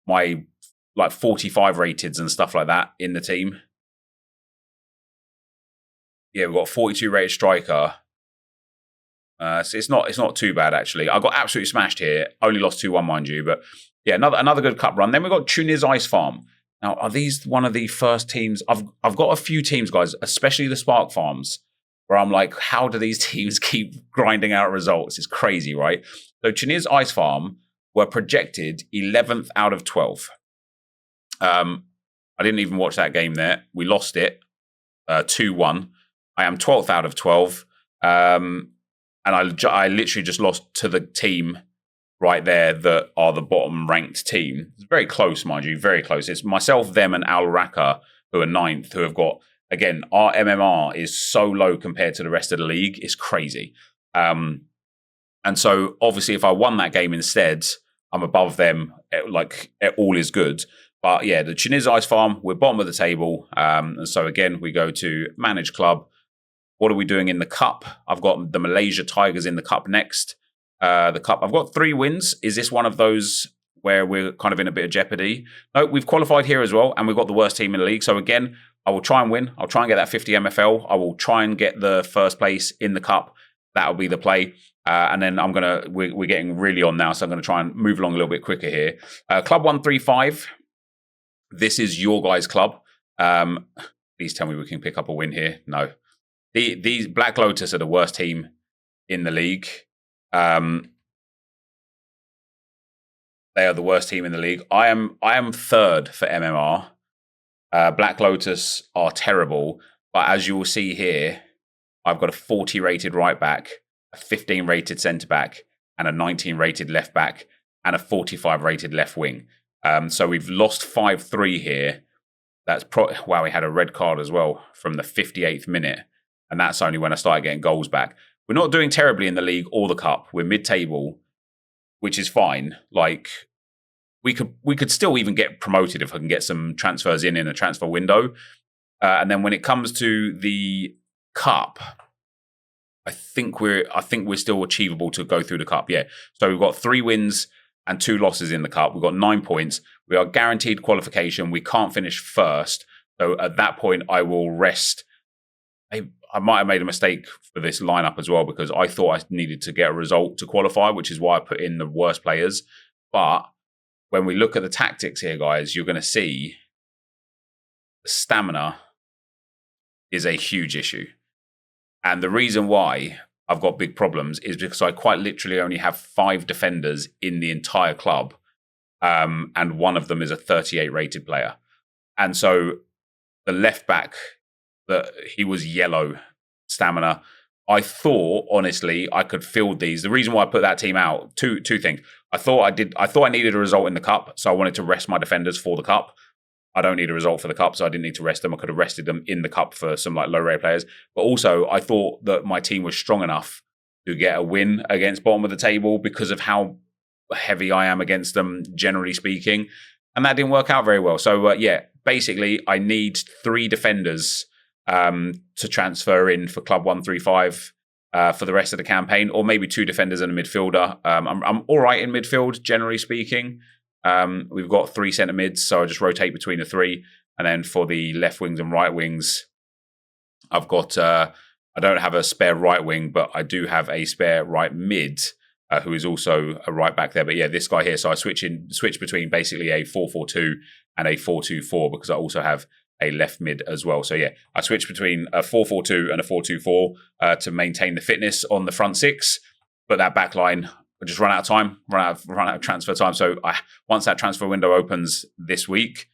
my like 45 rated and stuff like that in the team. Yeah, we've got a 42 rated striker. So it's not too bad, actually. I got absolutely smashed here. Only lost 2-1, mind you. But yeah, another good cup run. Then we've got Tunis Ice Farm. Now, are these one of the first teams? I've got a few teams, guys, especially the Spark Farms, where I'm like, how do these teams keep grinding out results? It's crazy, right? So Tunis Ice Farm were projected 11th out of 12. I didn't even watch that game there. We lost it 2-1. I am 12th out of 12. And I literally just lost to the team right there that are the bottom ranked team. It's very close, mind you, very close. It's myself, them, and Al Raqqa, who are 9th, who have got, again, our MMR is so low compared to the rest of the league. It's crazy. And so, obviously, if I won that game instead, I'm above them, like, all is good. But yeah, the Tunis Ice Farm, we're bottom of the table. And so, again, we go to Manage Club. What are we doing in the cup? I've got the Malaysia Tigers in the cup next. The cup, I've got 3 wins. Is this one of those where we're kind of in a bit of jeopardy? No, we've qualified here as well, and we've got the worst team in the league. So again, I will try and win. I'll try and get that 50 MFL. I will try and get the first place in the cup. That'll be the play. And then we're getting really on now, so I'm going to try and move along a little bit quicker here. Club 135. This is your guys' club. Please tell me we can pick up a win here. No. These Black Lotus are the worst team in the league. They are the worst team in the league. I am 3rd for MMR. Black Lotus are terrible, but as you will see here, I've got a 40 rated right back, a 15 rated centre back, and a 19 rated left back, and a 45 rated left wing. So we've lost 5-3 here. That's wow, we had a red card as well from the 58th minute. And that's only when I started getting goals back. We're not doing terribly in the league or the cup. We're mid-table, which is fine. Like, we could still even get promoted if I can get some transfers in a transfer window. And then when it comes to the cup, I think we're still achievable to go through the cup. Yeah. So we've got 3 wins and 2 losses in the cup. We've got 9 points. We are guaranteed qualification. We can't finish first. So at that point, I will rest. I might have made a mistake for this lineup as well, because I thought I needed to get a result to qualify, which is why I put in the worst players. But when we look at the tactics here, guys, you're going to see the stamina is a huge issue. And the reason why I've got big problems is because I quite literally only have 5 defenders in the entire club. And one of them is a 38 rated player. And so the left back, he was yellow stamina. I thought, honestly, I could field these. The reason why I put that team out, two things. I thought I needed a result in the cup, so I wanted to rest my defenders for the cup. I don't need a result for the cup, so I didn't need to rest them. I could have rested them in the cup for some like low rate players. But also, I thought that my team was strong enough to get a win against bottom of the table because of how heavy I am against them, generally speaking. And that didn't work out very well. So, yeah, basically, I need 3 defenders to transfer in for Club 135 for the rest of the campaign, or maybe 2 defenders and a midfielder. I'm all right in midfield, generally speaking. We've got 3 centre mids, so I just rotate between the 3. And then for the left wings and right wings, I've got, I don't have a spare right wing, but I do have a spare right mid, who is also a right back there. But yeah, this guy here. So I switch between basically a 4-4-2 and a 4-2-4, because I also have a left mid as well. So yeah, I switch between a 4-4-2 and a 4-2-4 to maintain the fitness on the front 6. But that back line, I just run out of time, run out of transfer time. So once that transfer window opens this week,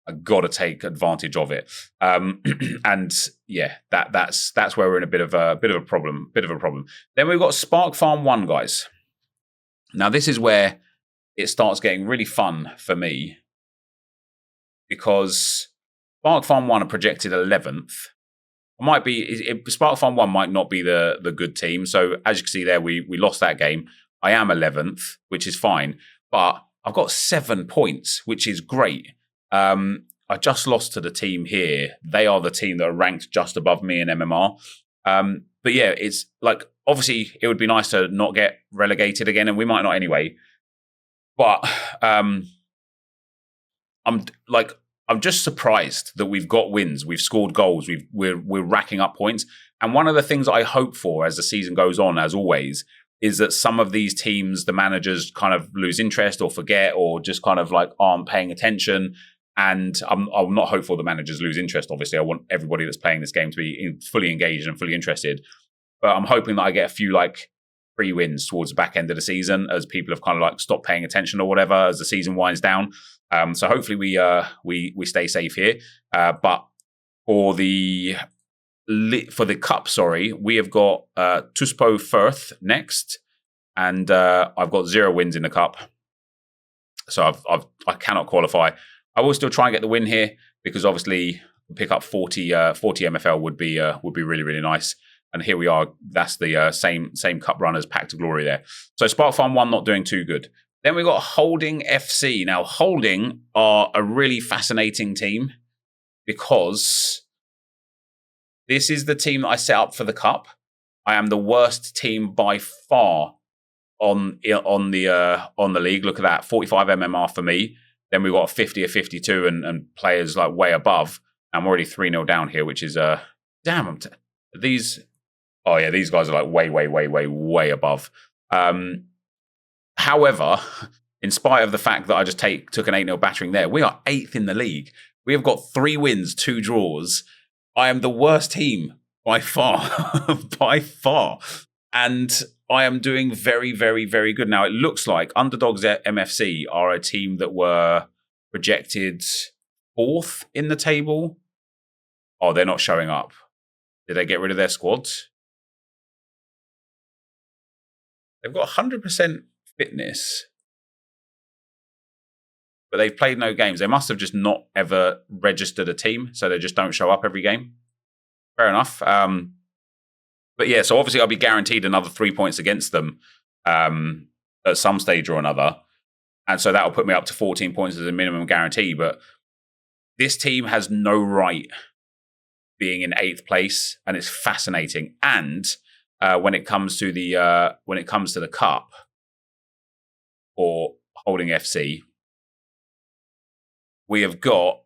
I got to take advantage of it. And yeah, that's where we're in a bit of a problem. Then we've got Spark Farm 1, guys. Now this is where it starts getting really fun for me, because Spark Farm 1 are projected 11th. Spark Farm 1 might not be the good team. So as you can see there, we lost that game. I am 11th, which is fine, but I've got 7 points, which is great. I just lost to the team here. They are the team that are ranked just above me in MMR. But yeah, it's like, obviously it would be nice to not get relegated again, and we might not anyway. But I'm just surprised that we've got wins, we've scored goals, we're racking up points. And one of the things I hope for as the season goes on, as always, is that some of these teams, the managers kind of lose interest or forget, or just kind of like aren't paying attention. And I'm not hopeful the managers lose interest. Obviously, I want everybody that's playing this game to be fully engaged and fully interested. But I'm hoping that I get a few like free wins towards the back end of the season, as people have kind of like stopped paying attention or whatever as the season winds down. So hopefully we stay safe here. But for the cup, we have got Tuspo Firth next, and I've got 0 wins in the cup, so I cannot qualify. I will still try and get the win here, because obviously pick up 40 MFL would be really, really nice. And here we are. That's the same cup run as Pact to Glory there. So Spark Farm 1 not doing too good. Then we got Holding FC. Now Holding are a really fascinating team, because this is the team that I set up for the cup. I am the worst team by far on the league. Look at that, 45 MMR for me. Then we've got a 50, a 52, and players like way above. I'm already 3-0 down here, which is damn. These guys are like way above. However, in spite of the fact that I just took an 8-0 battering there, we are 8th in the league. We have got 3 wins, 2 draws. I am the worst team by far, by far. And I am doing very, very, very good. Now, it looks like Underdogs MFC are a team that were projected 4th in the table. Oh, they're not showing up. Did they get rid of their squads? They've got 100% fitness, but they've played no games. They must have just not ever registered a team, so they just don't show up every game. Fair enough. But yeah, so obviously I'll be guaranteed another 3 points against them at some stage or another. And so that'll put me up to 14 points as a minimum guarantee. But this team has no right being in 8th place, and it's fascinating. And when it comes to the cup or holding FC, we have got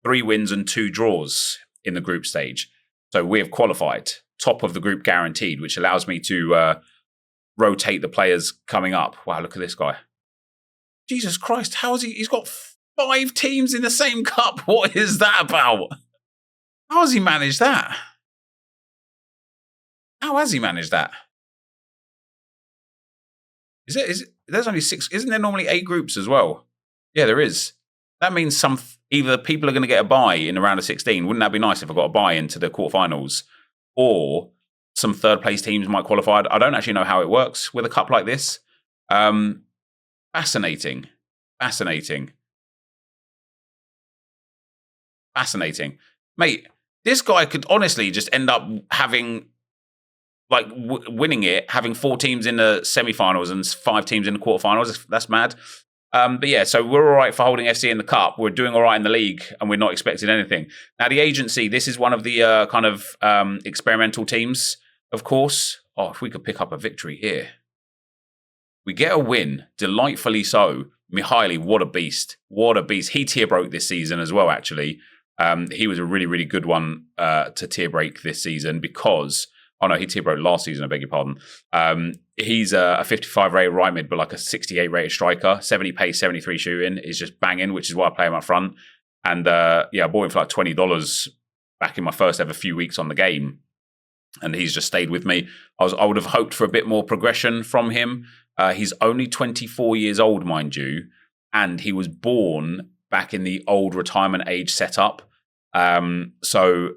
3 wins and 2 draws in the group stage. So we have qualified, top of the group guaranteed, which allows me to rotate the players coming up. Wow, look at this guy. Jesus Christ, how is he? He's got 5 teams in the same cup. What is that about? How has he managed that? How has he managed that? There's only 6. Isn't there normally 8 groups as well? Yeah, there is. That means either people are going to get a bye in the round of 16. Wouldn't that be nice if I got a bye into the quarterfinals? Or some third place teams might qualify. I don't actually know how it works with a cup like this. Fascinating. Mate, this guy could honestly just end up having, like, winning it, having 4 teams in the semi-finals and 5 teams in the quarterfinals. That's mad. But yeah, so we're all right for holding FC in the cup. We're doing all right in the league, and we're not expecting anything. Now, the agency, this is one of the kind of experimental teams, of course. Oh, if we could pick up a victory here. We get a win, delightfully so. Mihaly, what a beast. What a beast. He tier broke this season as well, actually. He was a really, really good one to tier break this season because... Oh, no, he tier broke last season, I beg your pardon. He's a 55 rated right mid, but like a 68 rated striker. 70 pace, 73 shooting is just banging, which is why I play him up front. And yeah, I bought him for like $20 back in my first ever few weeks on the game. And he's just stayed with me. I would have hoped for a bit more progression from him. He's only 24 years old, mind you. And he was born back in the old retirement age setup. So...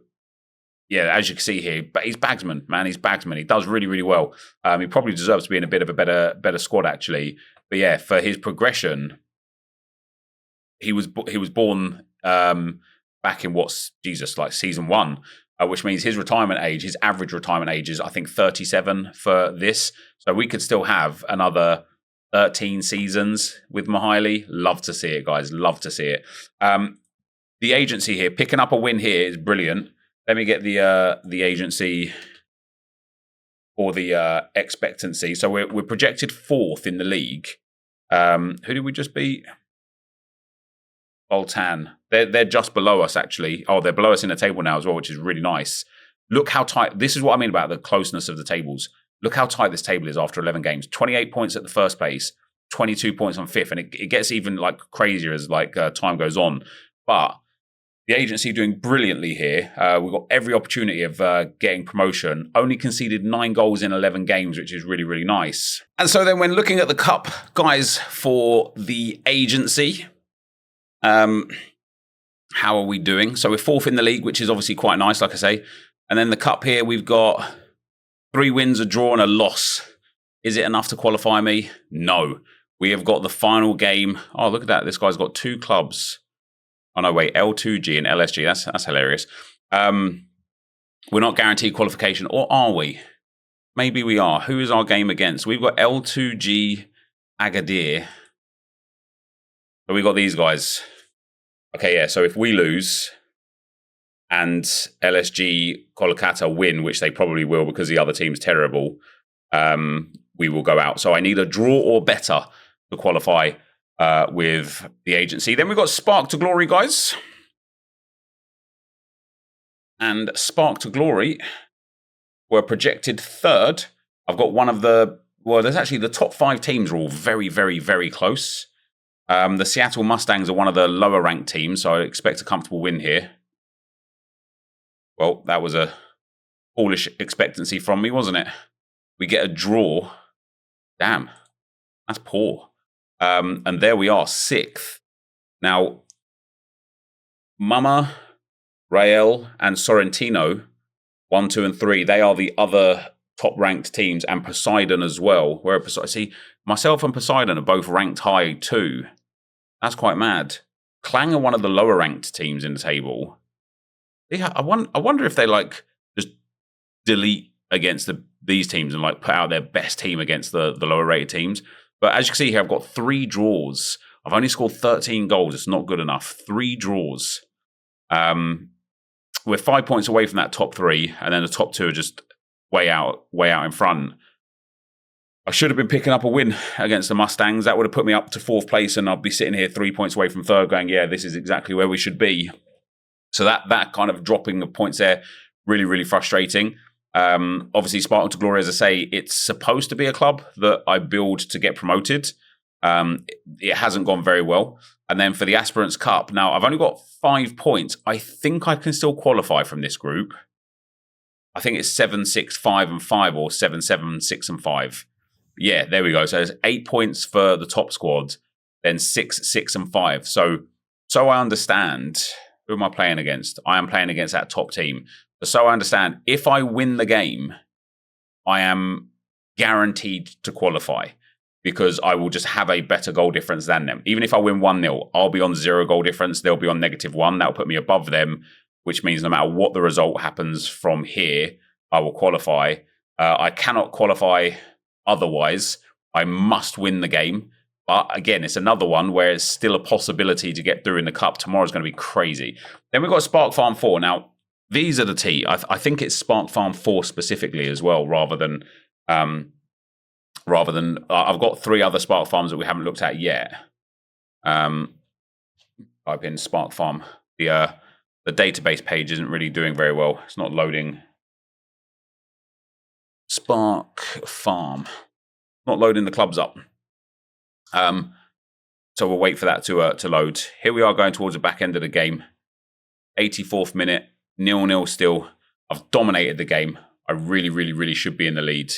yeah, as you can see here, but he's bagsman, man. He's bagsman. He does really, really well. He probably deserves to be in a bit of a better squad, actually. But yeah, for his progression, he was born back in like season 1, which means his retirement age, his average retirement age is, I think, 37 for this. So we could still have another 13 seasons with Mihaly. Love to see it, guys. Love to see it. The agency here, picking up a win here is brilliant. Let me get the agency or the expectancy. So we're projected 4th in the league. Who did we just beat? Boltan. They're just below us, actually. Oh, they're below us in the table now as well, which is really nice. Look how tight. This is what I mean about the closeness of the tables. Look how tight this table is after 11 games. 28 points at the first place, 22 points on 5th, and it gets even like crazier as like time goes on. But the agency doing brilliantly here. We've got every opportunity of getting promotion. Only conceded 9 goals in 11 games, which is really, really nice. And so then when looking at the cup, guys, for the agency, how are we doing? So we're 4th in the league, which is obviously quite nice, like I say. And then the cup here, we've got 3 wins, a draw, and a loss. Is it enough to qualify me? No. We have got the final game. Oh, look at that. This guy's got 2 clubs. Oh, no, wait, L2G and LSG. That's hilarious. We're not guaranteed qualification, or are we? Maybe we are. Who is our game against? We've got L2G Agadir. So we've got these guys. Okay, yeah, so if we lose and LSG Kolkata win, which they probably will because the other team's terrible, we will go out. So I need a draw or better to qualify with the agency. Then we've got Spark to Glory, guys. And Spark to Glory were projected 3rd. I've got one of there's actually the top 5 teams are all very, very, very close. The Seattle Mustangs are one of the lower ranked teams, so I expect a comfortable win here. Well, that was a foolish expectancy from me, wasn't it? We get a draw. Damn, that's poor. And there we are, 6th. Now, Mama, Rael, and Sorrentino, 1, 2, and 3, they are the other top-ranked teams, and Poseidon as well. Where see, myself and Poseidon are both ranked high too. That's quite mad. Clang are one of the lower-ranked teams in the table. Yeah, I wonder if they like just delete against these teams and like put out their best team against the lower-rated teams. But as you can see here, I've got 3 draws. I've only scored 13 goals. It's not good enough. 3 draws. We're 5 points away from that top 3, and then the top 2 are just way out in front. I should have been picking up a win against the Mustangs. That would have put me up to 4th place, and I'd be sitting here 3 points away from 3rd going, yeah, this is exactly where we should be. So that kind of dropping of points there, really, really frustrating. Obviously, Spartan to Glory, as I say, it's supposed to be a club that I build to get promoted. It hasn't gone very well. And then for the Aspirants Cup, now I've only got 5 points. I think I can still qualify from this group. I think it's 7, 6, 5, and 5, or 7, 7, 6, and 5. Yeah, there we go. So there's 8 points for the top squad, then 6, 6, and 5. So I understand. Who am I playing against? I am playing against that top team. So I understand, if I win the game, I am guaranteed to qualify because I will just have a better goal difference than them. Even if I win 1-0, I'll be on 0 goal difference. They'll be on -1. That'll put me above them, which means no matter what the result happens from here, I will qualify. I cannot qualify otherwise. I must win the game. But again, it's another one where it's still a possibility to get through in the cup. Tomorrow's going to be crazy. Then we've got Spark Farm 4. Now, these are the T. I think it's Spark Farm 4 specifically as well, rather than I've got 3 other Spark Farms that we haven't looked at yet. Type in Spark Farm. The database page isn't really doing very well. It's not loading. Spark Farm. Not loading the clubs up. So we'll wait for that to load. Here we are going towards the back end of the game. 84th minute. 0-0 still. I've dominated the game. I really, really, really should be in the lead.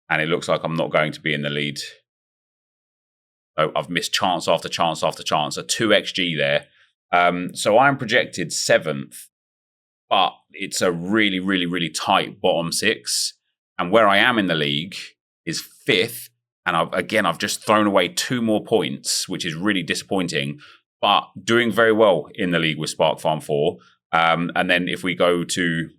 And it looks like I'm not going to be in the lead. So I've missed chance after chance after chance. A 2 XG there. So I'm projected 7th. But it's a really, really, really tight bottom 6. And where I am in the league is 5th. And I've just thrown away 2 more points, which is really disappointing. But doing very well in the league with Spark Farm 4. And then if we go to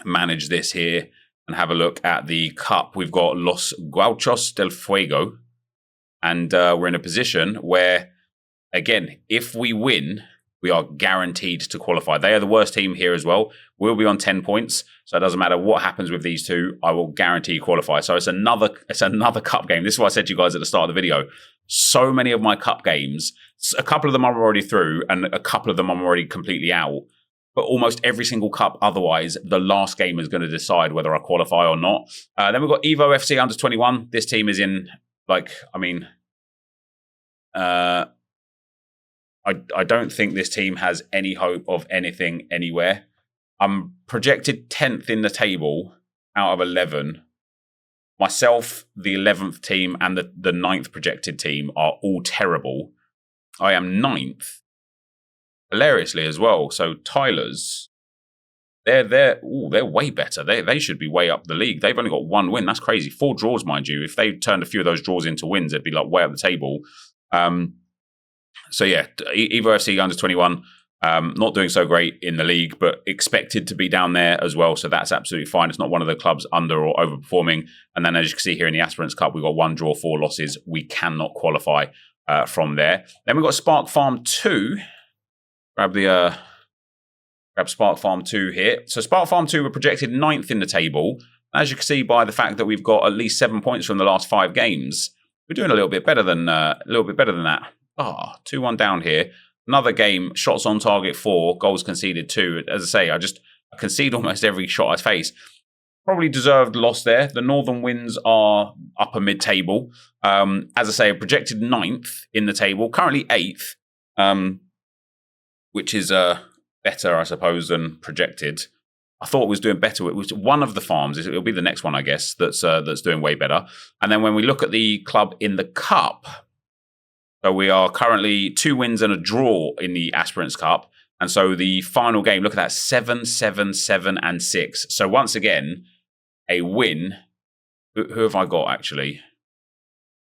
manage this here and have a look at the cup, we've got Los Gauchos del Fuego. And we're in a position where, again, if we win, we are guaranteed to qualify. They are the worst team here as well. We'll be on 10 points. So it doesn't matter what happens with these 2. I will guarantee qualify. So it's another cup game. This is what I said to you guys at the start of the video. So many of my cup games, a couple of them I'm already through and a couple of them I'm already completely out. But almost every single cup otherwise, the last game is going to decide whether I qualify or not. Then we've got Evo FC under 21. This team is in, I don't think this team has any hope of anything anywhere. I'm projected 10th in the table out of 11. Myself, the 11th team, and the 9th projected team are all terrible. I am 9th, hilariously as well. So Tyler's, they're way better. They should be way up the league. They've only got 1 win. That's crazy. 4 draws, mind you. If they turned a few of those draws into wins, they'd be like way up the table. So yeah, Evo FC under 21, not doing so great in the league, but expected to be down there as well. So that's absolutely fine. It's not one of the clubs under or overperforming. And then as you can see here in the Aspirants Cup, we've got 1 draw, 4 losses. We cannot qualify from there. Then we've got Spark Farm 2. Grab Spark Farm 2 here. So Spark Farm 2 were projected 9th in the table. As you can see by the fact that we've got at least 7 points from the last 5 games, we're doing a little bit better than that. 2-1 down here. Another game, shots on target 4, goals conceded 2. As I say, I concede almost every shot I face. Probably deserved loss there. The Northern Winds are upper mid-table. As I say, projected 9th in the table, currently 8th, which is better, I suppose, than projected. I thought it was doing better. It was one of the farms. It'll be the next one, I guess, that's doing way better. And then when we look at the club in the cup, so we are currently 2 wins and a draw in the Aspirants Cup. And so the final game, look at that, 7, 7, 7, and 6. So once again, a win. Who have I got, actually?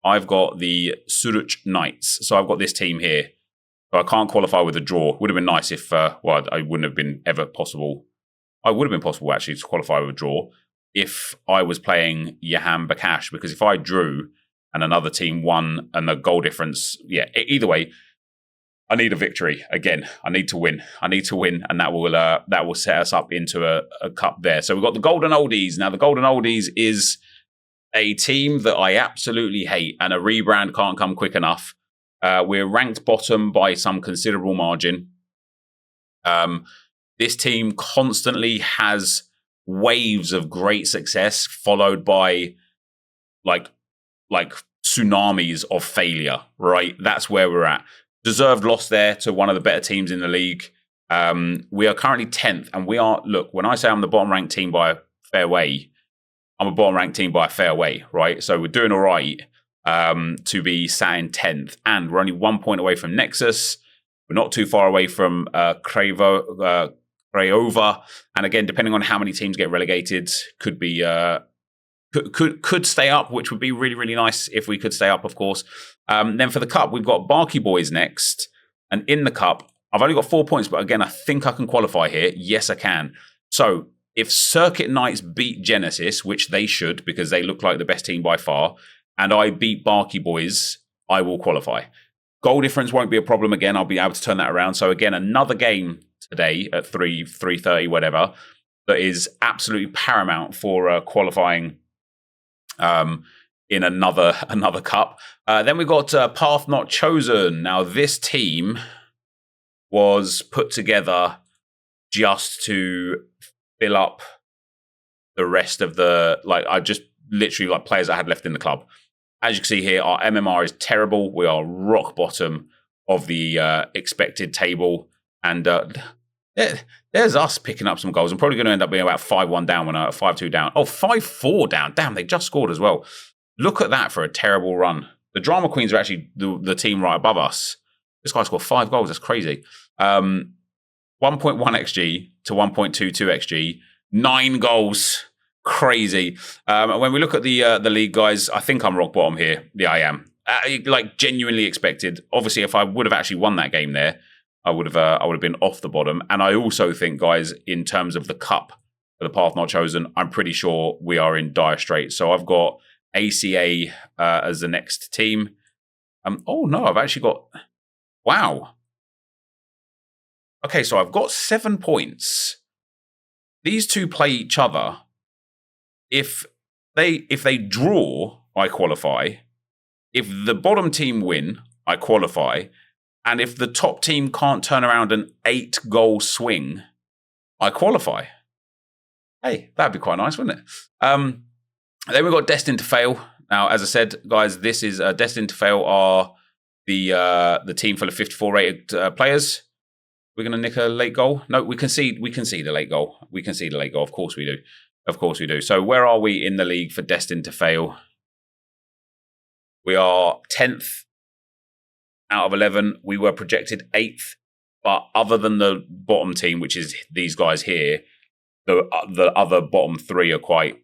I've got the Suruc Knights. So I've got this team here. So I can't qualify with a draw. Would have been nice if, I wouldn't have been ever possible. I would have been possible, actually, to qualify with a draw if I was playing Yaham Bakash. Because if I drew and another team won and the goal difference, either way, I need a victory. Again, I need to win. And that will set us up into a cup there. So we've got the Golden Oldies. Now, the Golden Oldies is a team that I absolutely hate, and a rebrand can't come quick enough. We're ranked bottom by some considerable margin. This team constantly has waves of great success, followed by like tsunamis of failure, right? That's where we're at. Deserved loss there to one of the better teams in the league. We are currently 10th, and we are, look, when I say I'm the bottom ranked team by a fair way, I'm a bottom ranked team by a fair way, right? So we're doing all right to be sat in 10th, and we're only 1 point away from Nexus. We're not too far away from Craiova. And again, depending on how many teams get relegated, could be could stay up, which would be really, really nice if we could stay up, of course. Then for the cup, we've got Barky Boys next. And in the cup, I've only got 4 points, but again, I think I can qualify here. Yes, I can. So if Circuit Knights beat Genesis, which they should, because they look like the best team by far, and I beat Barky Boys, I will qualify. Goal difference won't be a problem again. I'll be able to turn that around. So again, another game today at 3:30, whatever, that is absolutely paramount for qualifying in another cup. Then we've got Path Not Chosen. Now, this team was put together just to fill up the rest of the, I just literally players I had left in the club. As you can see here, our MMR is terrible. We are rock bottom of the expected table. And there's us picking up some goals. I'm probably going to end up being about 5-1 down when 5-2 down. Oh, 5-4 down. Damn, they just scored as well. Look at that for a terrible run. The Drama Queens are actually the team right above us. This guy scored 5 goals. That's crazy. 1.1 XG to 1.22 XG. 9 goals. Crazy. When we look at the league, guys, I think I'm rock bottom here. Yeah, I am. Genuinely expected. Obviously, if I would have actually won that game there, I would have been off the bottom. And I also think, guys, in terms of the cup, for the Path Not Chosen, I'm pretty sure we are in dire straits. So I've got ACA as the next team. Oh no, I've actually got. Wow. Okay, so I've got 7 points. These two play each other. If they draw, I qualify. If the bottom team win, I qualify. And if the top team can't turn around an 8-goal swing, I qualify. Hey, that'd be quite nice, wouldn't it? Then we've got Destined to Fail. Now, as I said, guys, this is Destined to Fail are the team full of 54 rated players. We're going to nick a late goal. No, we concede a late goal. We concede a late goal. Of course we do. Of course we do. So where are we in the league for Destined to Fail? We are 10th out of 11. We were projected 8th. But other than the bottom team, which is these guys here, the other bottom 3 are quite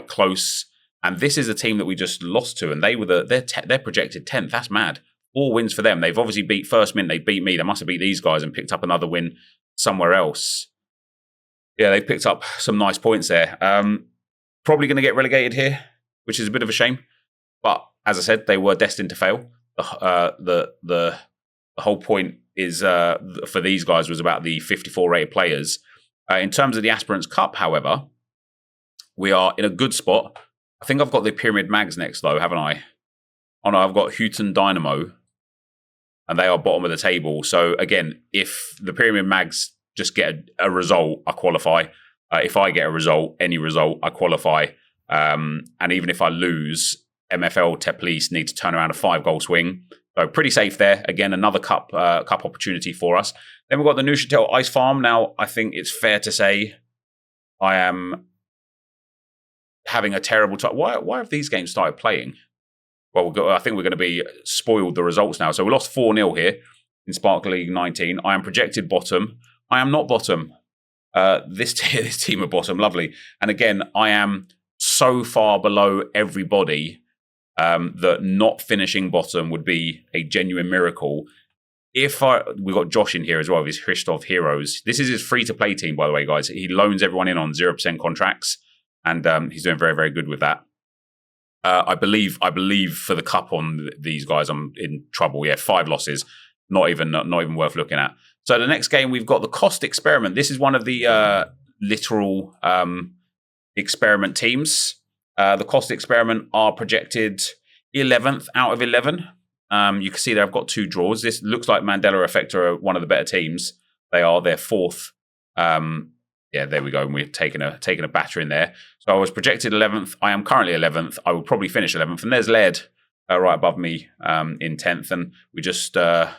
close. And this is a team that we just lost to, and they're projected 10th. That's mad. 4 wins for them. They've obviously beat First Mint. They beat me. They must have beat these guys and picked up another win somewhere else. Yeah, they picked up some nice points there. Probably going to get relegated here, which is a bit of a shame. But as I said, they were destined to fail. The whole point is for these guys was about the 54 rated players. In terms of the Aspirants Cup, however, we are in a good spot. I think I've got the Pyramid Mags next, though, haven't I? Oh, no, I've got Houghton Dynamo, and they are bottom of the table. So, again, if the Pyramid Mags just get a result, I qualify. If I get a result, any result, I qualify. And even if I lose, MFL Teplice need to turn around a 5-goal swing. So pretty safe there. Again, another cup opportunity for us. Then we've got the Neuchâtel Ice Farm. Now, I think it's fair to say I am having a terrible time. Why have these games started playing? Well, I think we're going to be spoiled the results now. So we lost 4-0 here in Spark League 19. I am projected bottom. I am not bottom. This team are bottom, lovely. And again, I am so far below everybody that not finishing bottom would be a genuine miracle. We've got Josh in here as well, his Christoph Heroes. This is his free-to-play team, by the way, guys. He loans everyone in on 0% contracts, and he's doing very, very good with that. I believe for the cup on these guys, I'm in trouble. Yeah, 5 losses, not even worth looking at. So the next game, we've got the Cost Experiment. This is one of the literal experiment teams. The Cost Experiment are projected 11th out of 11. You can see there I've got 2 draws. This looks like Mandela Effect are one of the better teams. They're 4th. Yeah, there we go. And we're taking a batter in there. So I was projected 11th. I am currently 11th. I will probably finish 11th. And there's Led right above me in 10th. And we just I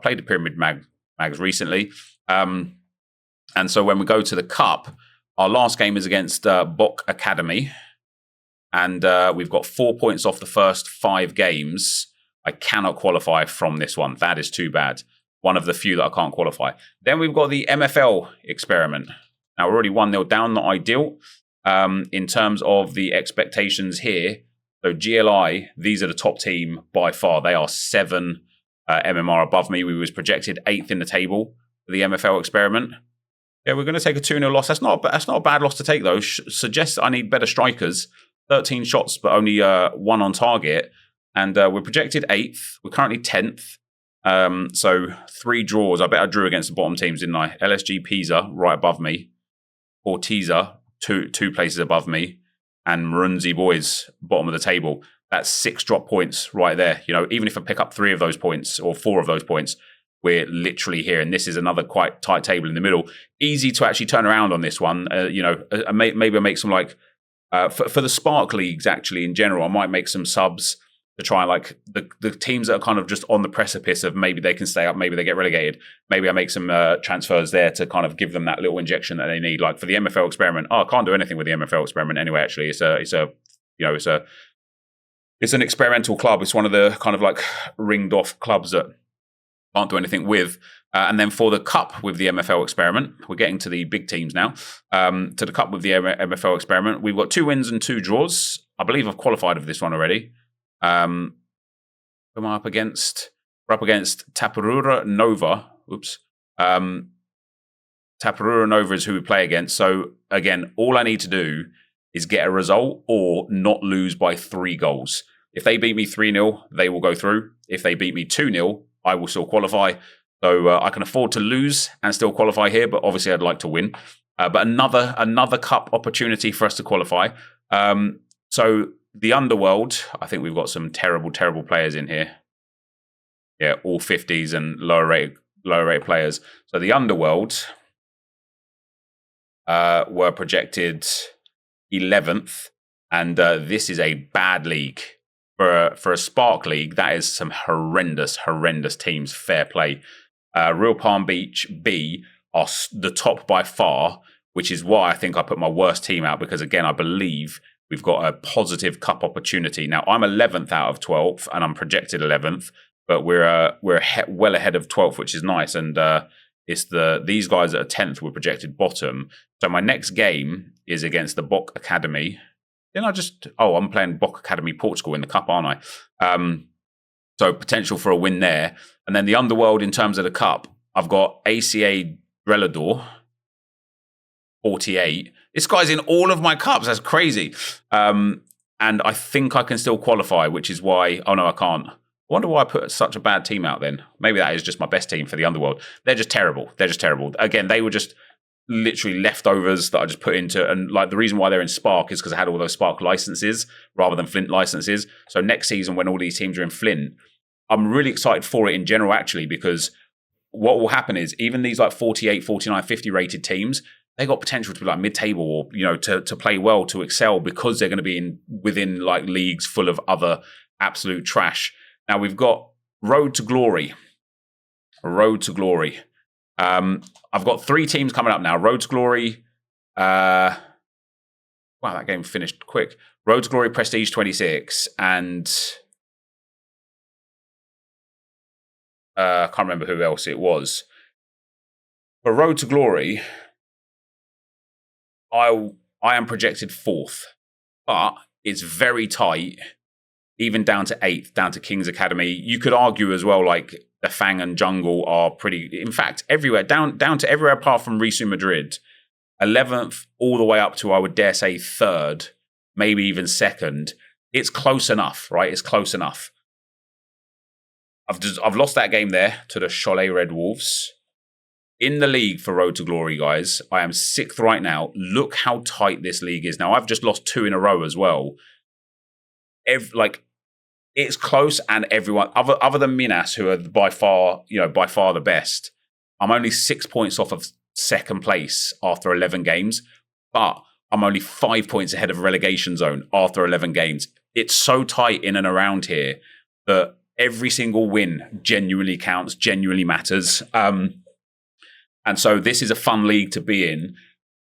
played the Pyramid Mags recently. And so when we go to the Cup, our last game is against Bock Academy. And we've got 4 points off the first 5 games. I cannot qualify from this one. That is too bad. One of the few that I can't qualify. Then we've got the MFL experiment. Now, we're already 1-0 down, not ideal. In terms of the expectations here, so GLI, these are the top team by far. They are 7 MMR above me. We was projected 8th in the table for the MFL experiment. Yeah, we're going to take a 2-0 loss. That's not a bad loss to take, though. Suggests I need better strikers. 13 shots, but only 1 on target. And we're projected 8th. We're currently 10th. So 3 draws. I bet I drew against the bottom teams, didn't I? LSG Pisa, right above me. Ortiza, two places above me. And Marunzi Boys, bottom of the table. That's 6 drop points right there. You know, even if I pick up 3 of those points or 4 of those points, we're literally here. And this is another quite tight table in the middle. Easy to actually turn around on this one. You know, maybe I make some like... for the Spark Leagues, actually, in general, I might make some subs to try like the teams that are kind of just on the precipice of maybe they can stay up, maybe they get relegated. Maybe I make some transfers there to kind of give them that little injection that they need. Like for the MFL experiment, I can't do anything with the MFL experiment anyway. Actually, it's an experimental club. It's one of the kind of like ringed off clubs that can't do anything with. And then for the Cup with the MFL experiment, we're getting to the big teams now. To the Cup with the MFL experiment, we've got 2 wins and 2 draws. I believe I've qualified of this one already. Who am I up against? We're up against Taparura Nova. Oops. Taparura Nova is who we play against. So again, all I need to do is get a result or not lose by 3 goals. If they beat me 3-0, they will go through. If they beat me 2-0, I will still qualify. So I can afford to lose and still qualify here, but obviously I'd like to win. But another Cup opportunity for us to qualify. So the Underworld, I think we've got some terrible, terrible players in here. Yeah, all 50s and lower rate players. So the Underworld were projected 11th, and this is a bad league. For a Spark League, that is some horrendous teams. Fair play. Real Palm Beach B are the top by far, which is why I think I put my worst team out, because again, I believe we've got a positive Cup opportunity. Now, I'm 11th out of 12th, and I'm projected 11th, but we're well ahead of 12th, which is nice. And it's these guys that are 10th were projected bottom. So my next game is against the Bock Academy. Then I'm playing Bock Academy Portugal in the Cup, aren't I? So potential for a win there. And then the Underworld in terms of the Cup, I've got ACA Relador, 48. This guy's in all of my Cups. That's crazy. And I think I can still qualify, which is why... Oh, no, I can't. I wonder why I put such a bad team out then. Maybe that is just my best team for the Underworld. They're just terrible. Again, they were just literally leftovers that I just put into, and like the reason why they're in Spark is because I had all those Spark licenses rather than Flint licenses. So next season, when all these teams are in Flint, I'm really excited for it in general, actually, because what will happen is even these like 48, 49, 50 rated teams, they got potential to be like mid-table or, you know, to play well, to excel, because they're going to be within like leagues full of other absolute trash. Now we've got Road to Glory. I've got 3 teams coming up now. Road to Glory. Wow, that game finished quick. Road to Glory Prestige 26 and I can't remember who else it was. For Road to Glory, I am projected 4th, but it's very tight, even down to 8th, down to King's Academy. You could argue as well, like the Fang and Jungle are pretty, in fact, everywhere, down to everywhere apart from Risu Madrid, 11th all the way up to, I would dare say, 3rd, maybe even 2nd. It's close enough, right? It's close enough. I've lost that game there to the Cholet Red Wolves. In the league for Road to Glory, guys, I am 6th right now. Look how tight this league is now. I've just lost 2 in a row as well. It's close, and everyone other than Minas, who are by far the best, I'm only 6 points off of 2nd place after 11 games, but I'm only 5 points ahead of relegation zone after 11 games. It's so tight in and around here that every single win genuinely counts, genuinely matters. And so this is a fun league to be in.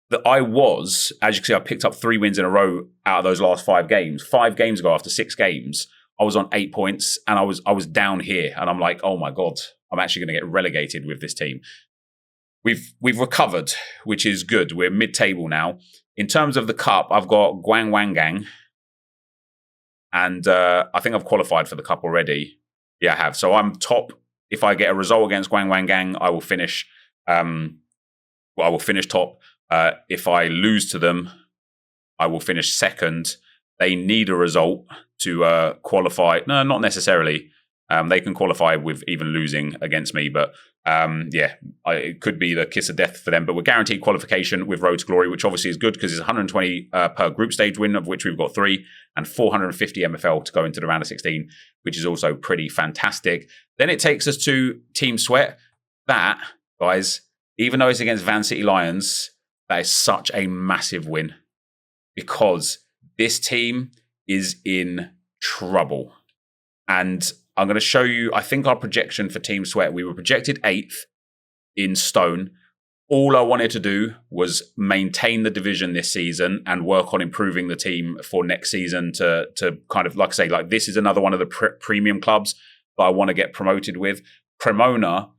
That I was, as you can see, I picked up 3 wins in a row out of those last 5 games. 5 games ago, after 6 games, I was on 8 points, and I was down here, and I'm like, oh my god, I'm actually going to get relegated with this team. We've recovered, which is good. We're mid-table now. In terms of the cup, I've got Guang Wangang, and I think I've qualified for the cup already. Yeah, I have. So I'm top. If I get a result against Guang Wangang, I will finish. I will finish top. If I lose to them, I will finish 2nd. They need a result to qualify. No, not necessarily. They can qualify with even losing against me, but it could be the kiss of death for them. But we're guaranteed qualification with Road to Glory, which obviously is good because it's 120 per group stage win, of which we've got 3, and 450 MFL to go into the round of 16, which is also pretty fantastic. Then it takes us to Team Sweat. That, guys, even though it's against Van City Lions, that is such a massive win because this team is in trouble. And I'm going to show you, I think, our projection for Team Sweat. We were projected 8th in Stone. All I wanted to do was maintain the division this season and work on improving the team for next season to kind of, like I say, like this is another one of the premium clubs that I want to get promoted with. Cremona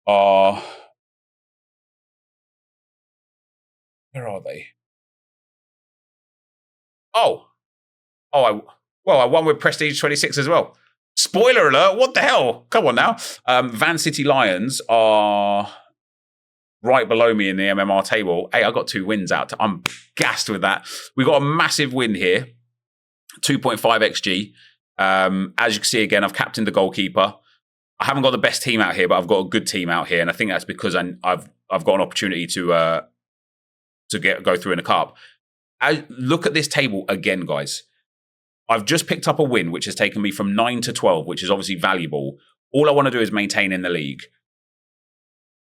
are... Where are they? I won with Prestige 26 as well. Spoiler alert, what the hell? Come on now. Van City Lions are right below me in the MMR table. Hey, I got 2 wins out. I'm gassed with that. We got a massive win here. 2.5 XG. As you can see, again, I've captained the goalkeeper. I haven't got the best team out here, but I've got a good team out here. And I think that's because I've got an opportunity to go through in a cup. Look at this table again, guys. I've just picked up a win, which has taken me from 9 to 12, which is obviously valuable. All I want to do is maintain in the league.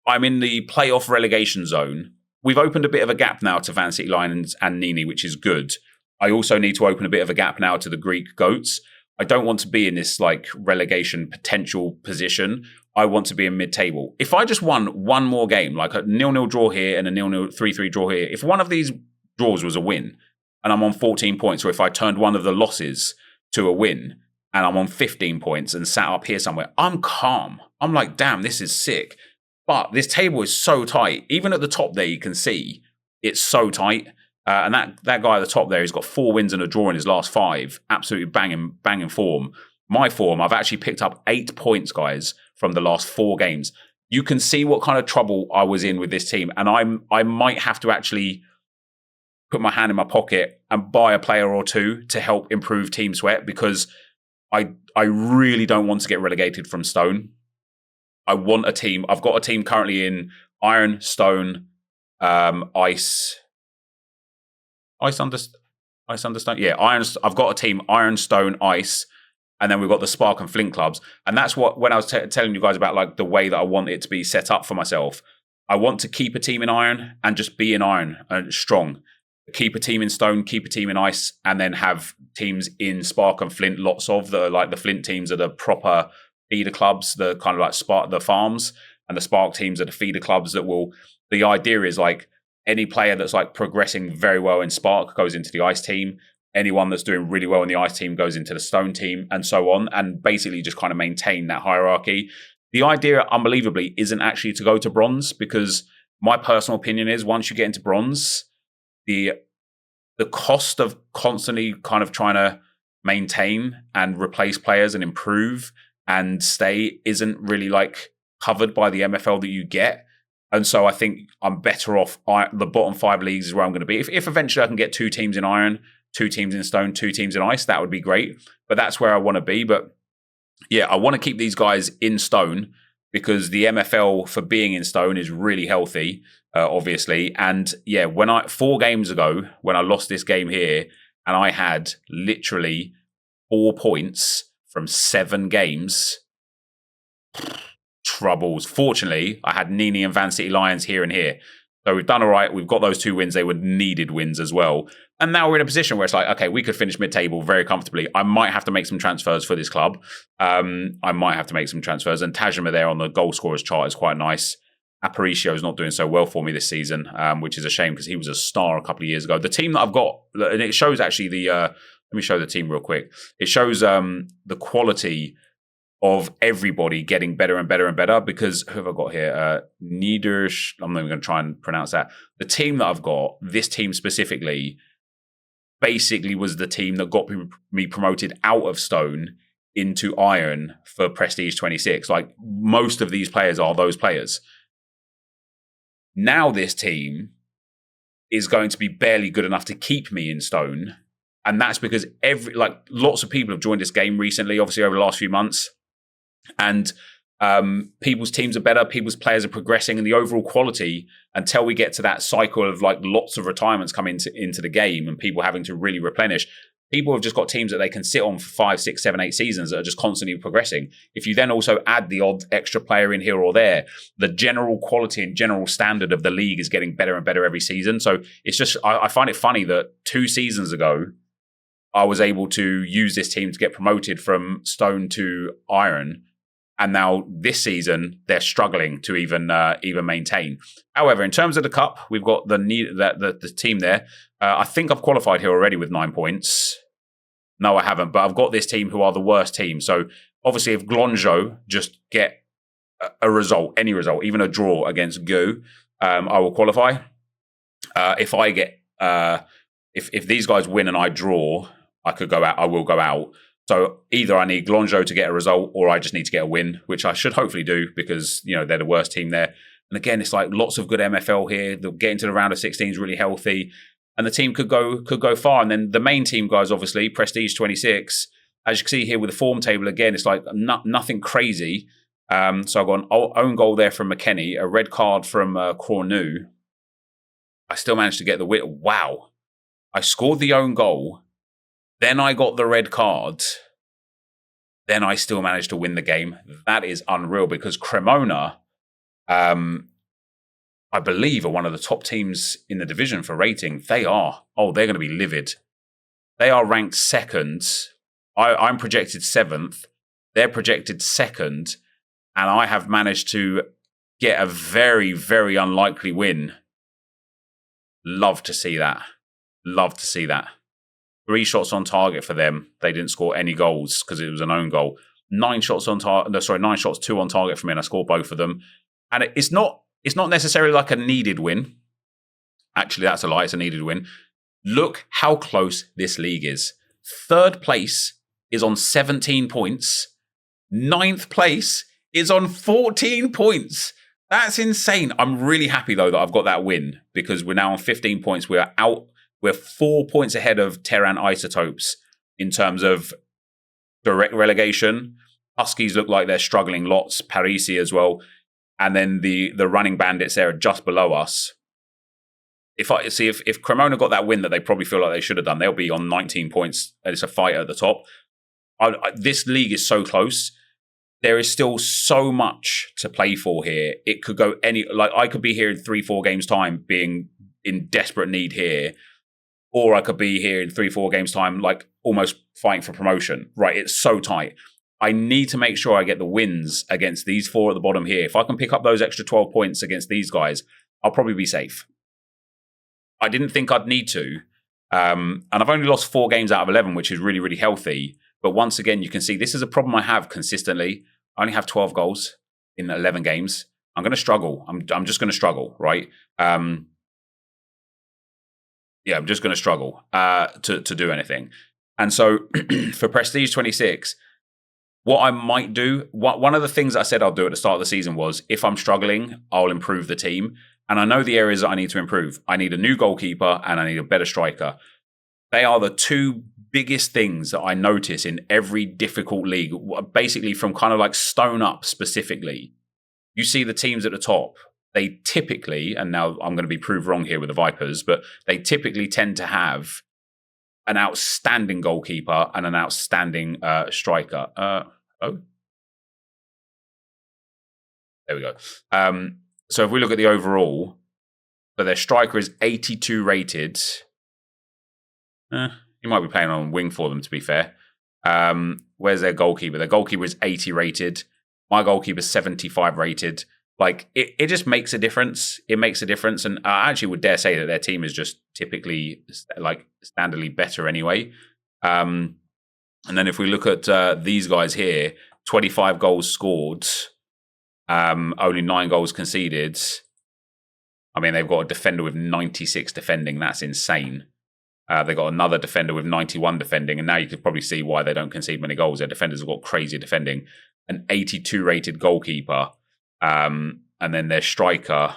I'm in the playoff relegation zone. We've opened a bit of a gap now to Van City Lions and Nini, which is good. I also need to open a bit of a gap now to the Greek Goats. I don't want to be in this like relegation potential position. I want to be in mid-table. If I just won one more game, like a 0-0 draw here and a 0-0 3-3 draw here, if one of these draws was a win, and I'm on 14 points, or if I turned one of the losses to a win and I'm on 15 points and sat up here somewhere, I'm calm. I'm like, damn, this is sick. But this table is so tight. Even at the top there, you can see it's so tight. And that guy at the top there, he's got 4 wins and a draw in his last 5. Absolutely banging form. My form, I've actually picked up 8 points, guys, from the last 4 games. You can see what kind of trouble I was in with this team. And I might have to actually put my hand in my pocket and buy a player or 2 to help improve Team Sweat, because I really don't want to get relegated from Stone. I want a team. I've got a team currently in Iron, Stone, Ice Understand. Yeah, Iron. I've got a team Iron, Stone, Ice, and then we've got the Spark and Flint clubs. And that's what, when I was telling you guys about like the way that I want it to be set up for myself, I want to keep a team in Iron and just be in Iron and strong. Keep a team in Stone, keep a team in Ice, and then have teams in Spark and Flint. Lots of the Flint teams are the proper feeder clubs, the kind of like Spark, the farms, and the Spark teams are the feeder clubs that will. The idea is like any player that's like progressing very well in Spark goes into the Ice team. Anyone that's doing really well in the Ice team goes into the Stone team, and so on. And basically just kind of maintain that hierarchy. the idea, unbelievably, isn't actually to go to bronze, because my personal opinion is once you get into bronze, the cost of constantly kind of trying to maintain and replace players and improve and stay isn't really like covered by the MFL that you get. And so I think I'm better off. The bottom 5 leagues is where I'm going to be. If eventually I can get 2 teams in Iron, 2 teams in Stone, 2 teams in Ice, that would be great. But that's where I want to be. But yeah, I want to keep these guys in Stone, because the MFL for being in Stone is really healthy, obviously. And yeah, 4 games ago, when I lost this game here, and I had literally 4 points from 7 games, troubles. Fortunately, I had Nini and Van City Lions here and here. So we've done all right. We've got those 2 wins. They were needed wins as well. And now we're in a position where it's like, okay, we could finish mid-table very comfortably. I might have to make some transfers for this club. I might have to make some transfers. And Tajima there on the goal scorers chart is quite nice. Aparicio is not doing so well for me this season, which is a shame because he was a star a couple of years ago. The team that I've got, and it shows actually let me show the team real quick. It shows the quality of everybody getting better and better and better, because who have I got here? Niedersch, I'm not even going to try and pronounce that. The team that I've got, this team specifically, basically was the team that got me promoted out of Stone into Iron for Prestige 26. Like, most of these players are those players. Now this team is going to be barely good enough to keep me in Stone. And that's because lots of people have joined this game recently, obviously over the last few months. And people's teams are better, people's players are progressing, and the overall quality, until we get to that cycle of like lots of retirements coming into the game and people having to really replenish, people have just got teams that they can sit on for 5, 6, 7, 8 seasons that are just constantly progressing. If you then also add the odd extra player in here or there, the general quality and general standard of the league is getting better and better every season. So it's just, I find it funny that 2 seasons ago, I was able to use this team to get promoted from Stone to Iron. And now this season, they're struggling to even maintain. However, in terms of the cup, we've got the team there. I think I've qualified here already with 9 points. No, I haven't. But I've got this team who are the worst team. So obviously, if Glonjo just get a result, any result, even a draw against Go, I will qualify. If I get if these guys win and I draw, I could go out. I will go out. So either I need Glonjo to get a result, or I just need to get a win, which I should hopefully do, because they're the worst team there. And again, it's like lots of good MFL here. They'll get into the round of 16 is really healthy, and the team could go far. And then the main team guys, obviously, Prestige 26. As you can see here with the form table, again, it's like nothing crazy. So I've got an own goal there from McKenny, a red card from Cornu. I still managed to get the win. Wow. I scored the own goal. Then I got the red card. Then I still managed to win the game. That is unreal, because Cremona, I believe, are one of the top teams in the division for rating. They're going to be livid. They are ranked 2nd. I'm projected 7th. They're projected 2nd. And I have managed to get a very, very unlikely win. Love to see that. Love to see that. 3 shots on target for them. They didn't score any goals because it was an own goal. 9 shots on target. 9 shots, 2 on target for me, and I scored both of them. And it's not necessarily like a needed win. Actually, that's a lie. It's a needed win. Look how close this league is. 3rd place is on 17 points. 9th place is on 14 points. That's insane. I'm really happy though that I've got that win, because we're now on 15 points. We're out. We're 4 points ahead of Terran Isotopes in terms of direct relegation. Huskies look like they're struggling lots. Parisi as well. And then the running bandits there are just below us. If Cremona got that win that they probably feel like they should have done, they'll be on 19 points. And it's a fight at the top. This league is so close. There is still so much to play for here. It could go I could be here in 3-4 games time being in desperate need here. Or I could be here in 3-4 games time, like almost fighting for promotion. Right, it's so tight. I need to make sure I get the wins against these 4 at the bottom here. If I can pick up those extra 12 points against these guys, I'll probably be safe. I didn't think I'd need to. And I've only lost 4 games out of 11, which is really, really healthy. But once again, you can see this is a problem I have consistently. I only have 12 goals. in 11 games, I'm going to struggle. I'm just going to struggle, right? I'm just going to struggle to do anything. And so for Prestige 26, what I might do, one of the things I said I'll do at the start of the season was, if I'm struggling, I'll improve the team. And I know the areas that I need to improve. I need a new goalkeeper and I need a better striker. They are the two biggest things that I notice in every difficult league, basically from kind of like Stone up specifically. You see the teams at the top, they typically, and now I'm going to be proved wrong here with the Vipers, but they typically tend to have an outstanding goalkeeper and an outstanding striker. There we go. So if we look at the overall, so their striker is 82 rated. You might be playing on wing for them, to be fair. Where's their goalkeeper? Their goalkeeper is 80 rated. My goalkeeper is 75 rated. Like, it just makes a difference. It makes a difference. And I actually would dare say that their team is just typically, like, standardly better anyway. And then if we look at these guys here, 25 goals scored, only 9 goals conceded. I mean, they've got a defender with 96 defending. That's insane. They've got another defender with 91 defending. And now you could probably see why they don't concede many goals. Their defenders have got crazy defending. An 82 rated goalkeeper. And then their striker,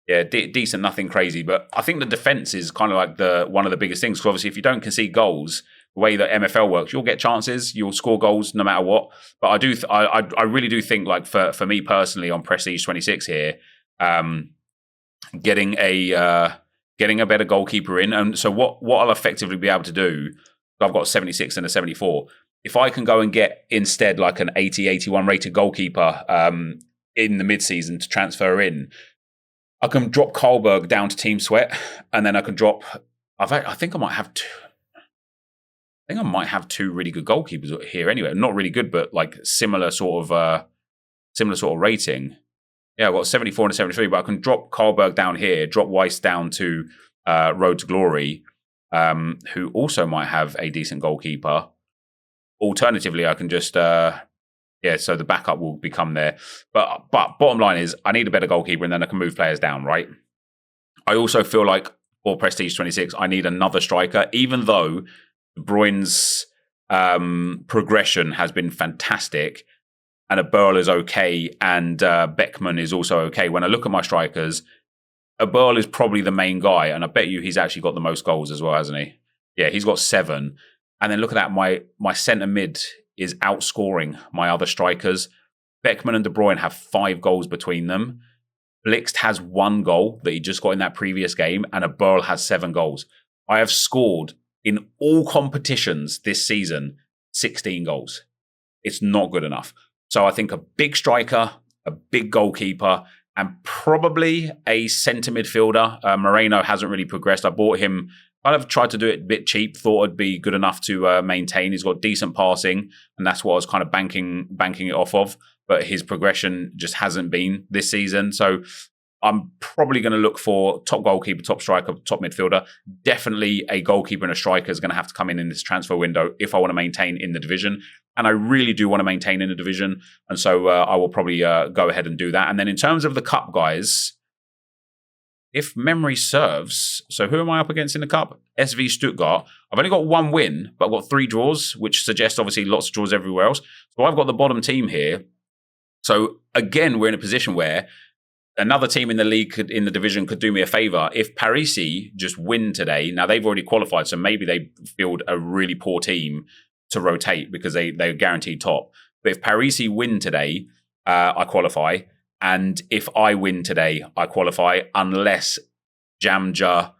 decent, nothing crazy. But I think the defense is kind of like one of the biggest things. Because obviously, if you don't concede goals, the way that MFL works, you'll get chances, you'll score goals no matter what. But I really do think, like for me personally on Prestige 26 here, getting a better goalkeeper in. And so what I'll effectively be able to do, I've got a 76 and a 74. If I can go and get instead like an 80, 81 rated goalkeeper in the mid-season to transfer in, I can drop Karlberg down to Team Sweat, and then I can drop. I think I might have two. I think I might have 2 really good goalkeepers here anyway. Not really good, but like similar sort of rating. Yeah, I've got 74 and a 73, but I can drop Karlberg down here, drop Weiss down to Road to Glory, who also might have a decent goalkeeper. Alternatively, I can just, so the backup will become there. But bottom line is, I need a better goalkeeper, and then I can move players down, right? I also feel like for Prestige 26, I need another striker, even though De Bruyne's progression has been fantastic, and Aberl is okay, and Beckman is also okay. When I look at my strikers, Aberl is probably the main guy, and I bet you he's actually got the most goals as well, hasn't he? Yeah, he's got 7. And then look at that, my centre mid is outscoring my other strikers. Beckman and De Bruyne have 5 goals between them. Blixt has 1 goal that he just got in that previous game, and Aberl has 7 goals. I have scored in all competitions this season 16 goals. It's not good enough. So I think a big striker, a big goalkeeper, and probably a centre midfielder. Moreno hasn't really progressed. I bought him. I've tried to do it a bit cheap, thought it'd be good enough to maintain. He's got decent passing, and that's what I was kind of banking it off of. But his progression just hasn't been this season. So I'm probably going to look for top goalkeeper, top striker, top midfielder. Definitely a goalkeeper and a striker is going to have to come in this transfer window if I want to maintain in the division. And I really do want to maintain in the division. And so I will probably go ahead and do that. And then in terms of the cup, guys, if memory serves, so who am I up against in the cup? SV Stuttgart. I've only got 1 win, but I've got 3 draws, which suggests obviously lots of draws everywhere else. So I've got the bottom team here. So again, we're in a position where another team in the league, in the division, could do me a favour. If Parisi just win today, now they've already qualified, so maybe they field a really poor team to rotate because they're guaranteed top. But if Parisi win today, I qualify. And if I win today, I qualify, unless Jamja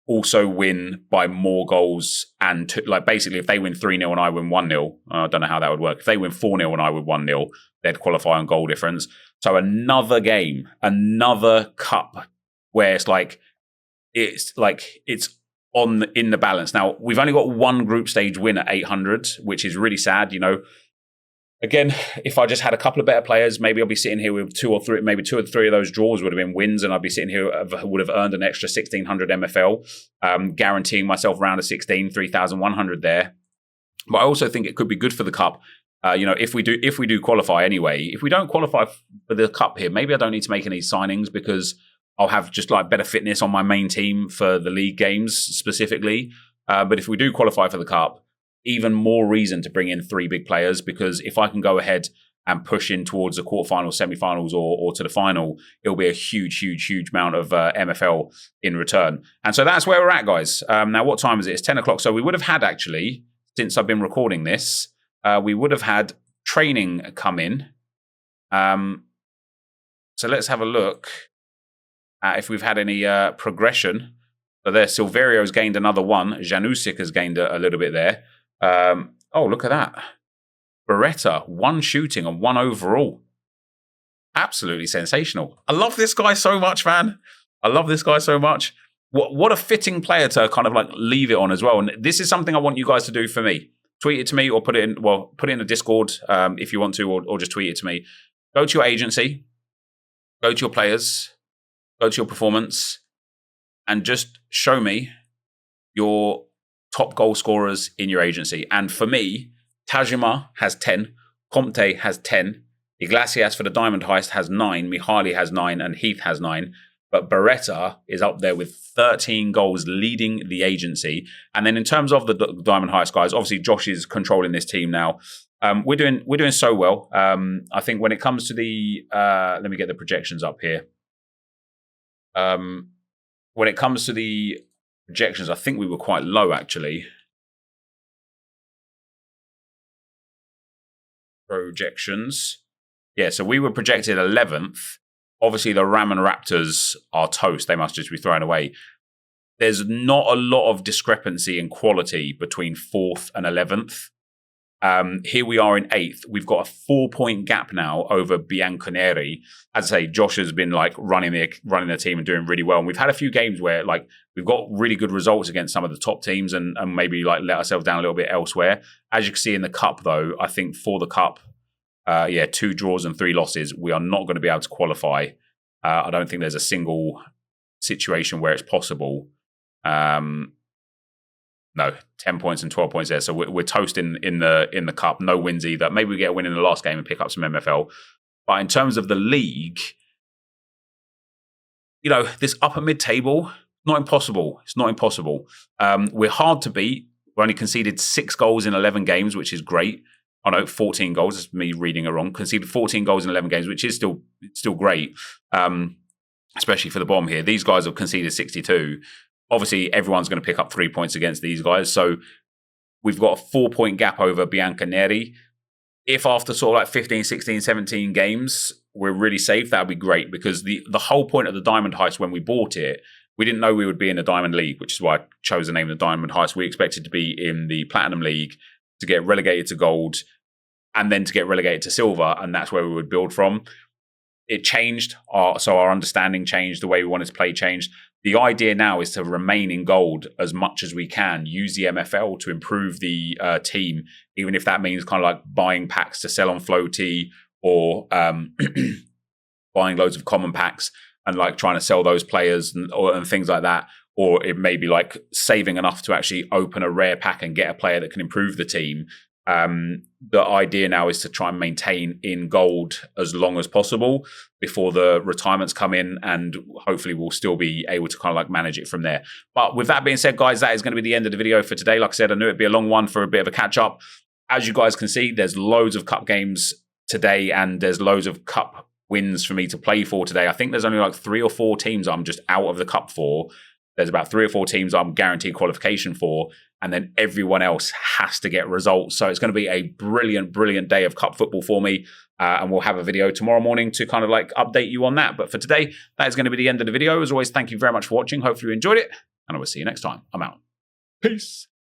also win by more goals. And basically, if they win 3-0 and I win 1-0, I don't know how that would work. If they win 4-0 and I win 1-0, they'd qualify on goal difference. So another game, another cup where it's in the balance. Now, we've only got 1 group stage win at 800, which is really sad, Again, if I just had a couple of better players, maybe I'll be sitting here with 2 or 3, maybe 2 or 3 of those draws would have been wins, and I'd be sitting here, would have earned an extra 1,600 MFL, guaranteeing myself around a 3,100 there. But I also think it could be good for the cup You know, if we do qualify anyway, if we don't qualify for the cup here, maybe I don't need to make any signings because I'll have just like better fitness on my main team for the league games specifically. But if we do qualify for the cup, even more reason to bring in 3 big players, because if I can go ahead and push in towards the quarterfinals, semi-finals, or to the final, it'll be a huge amount of MFL in return. And so that's where we're at, guys. Now, what time is it? It's 10 o'clock. So we would have had, actually, since I've been recording this, we would have had training come in. So let's have a look at if we've had any progression. So there, Silverio's gained another 1. Janusik has gained a little bit there. Oh, look at that. Beretta, 1 shooting and 1 overall. Absolutely sensational. I love this guy so much, man. I love this guy so much. What a fitting player to kind of like leave it on as well. And this is something I want you guys to do for me. Tweet it to me or put it in a Discord if you want to, or just tweet it to me. Go to your agency, go to your players, go to your performance, and just show me your top goal scorers in your agency. And for me, Tajima has 10, Comte has 10, Iglesias for the Diamond Heist has 9, Mihaly has 9, and Heath has 9. But Beretta is up there with 13 goals, leading the agency. And then in terms of the Diamond Heist guys, obviously Josh is controlling this team now. We're doing so well. I think when it comes to the let me get the projections up here. When it comes to the projections, I think we were quite low actually. Projections. Yeah, so we were projected 11th. Obviously, the Ram and Raptors are toast. They must just be thrown away. There's not a lot of discrepancy in quality between 4th and 11th. Here we are in 8th. We've got a 4-point gap now over Bianconeri. As I say, Josh has been like running the team and doing really well. And we've had a few games where like we've got really good results against some of the top teams and maybe like let ourselves down a little bit elsewhere. As you can see in the cup, though, I think for the cup, 2 draws and 3 losses, we are not going to be able to qualify. I don't think there's a single situation where it's possible. No, 10 points and 12 points there. So we're toasting in the cup. No wins either. Maybe we get a win in the last game and pick up some MFL. But in terms of the league, you know, this upper mid-table, not impossible. It's not impossible. We're hard to beat. We only conceded 6 goals in 11 games, which is great. Oh no, 14 goals. That's me reading it wrong. Conceded 14 goals in 11 games, which is still great, especially for the bottom here. These guys have conceded 62. Obviously, everyone's going to pick up 3 points against these guys. So we've got a 4-point gap over Bianconeri. If after sort of like 15, 16, 17 games, we're really safe, that would be great. Because the whole point of the Diamond Heist when we bought it, we didn't know we would be in the Diamond League, which is why I chose the name of the Diamond Heist. We expected to be in the Platinum League, to get relegated to gold, and then to get relegated to silver, and that's where we would build from. It changed, so our understanding changed, the way we wanted to play changed. The idea now is to remain in gold as much as we can, use the MFL to improve the team, even if that means kind of like buying packs to sell on Floaty or buying loads of common packs and like trying to sell those players and things like that. Or it may be like saving enough to actually open a rare pack and get a player that can improve the team. The idea now is to try and maintain in gold as long as possible before the retirements come in, and hopefully we'll still be able to kind of like manage it from there. But with that being said, guys, that is going to be the end of the video for today. Like I said, I knew it'd be a long one for a bit of a catch up. As you guys can see, there's loads of cup games today and there's loads of cup wins for me to play for today. I think there's only like 3 or 4 teams I'm just out of the cup for. There's about 3 or 4 teams I'm guaranteed qualification for, and then everyone else has to get results. So it's going to be a brilliant day of cup football for me, and we'll have a video tomorrow morning to kind of like update you on that. But for today, that is going to be the end of the video. As always, thank you very much for watching. Hopefully you enjoyed it, and I will see you next time. I'm out. Peace.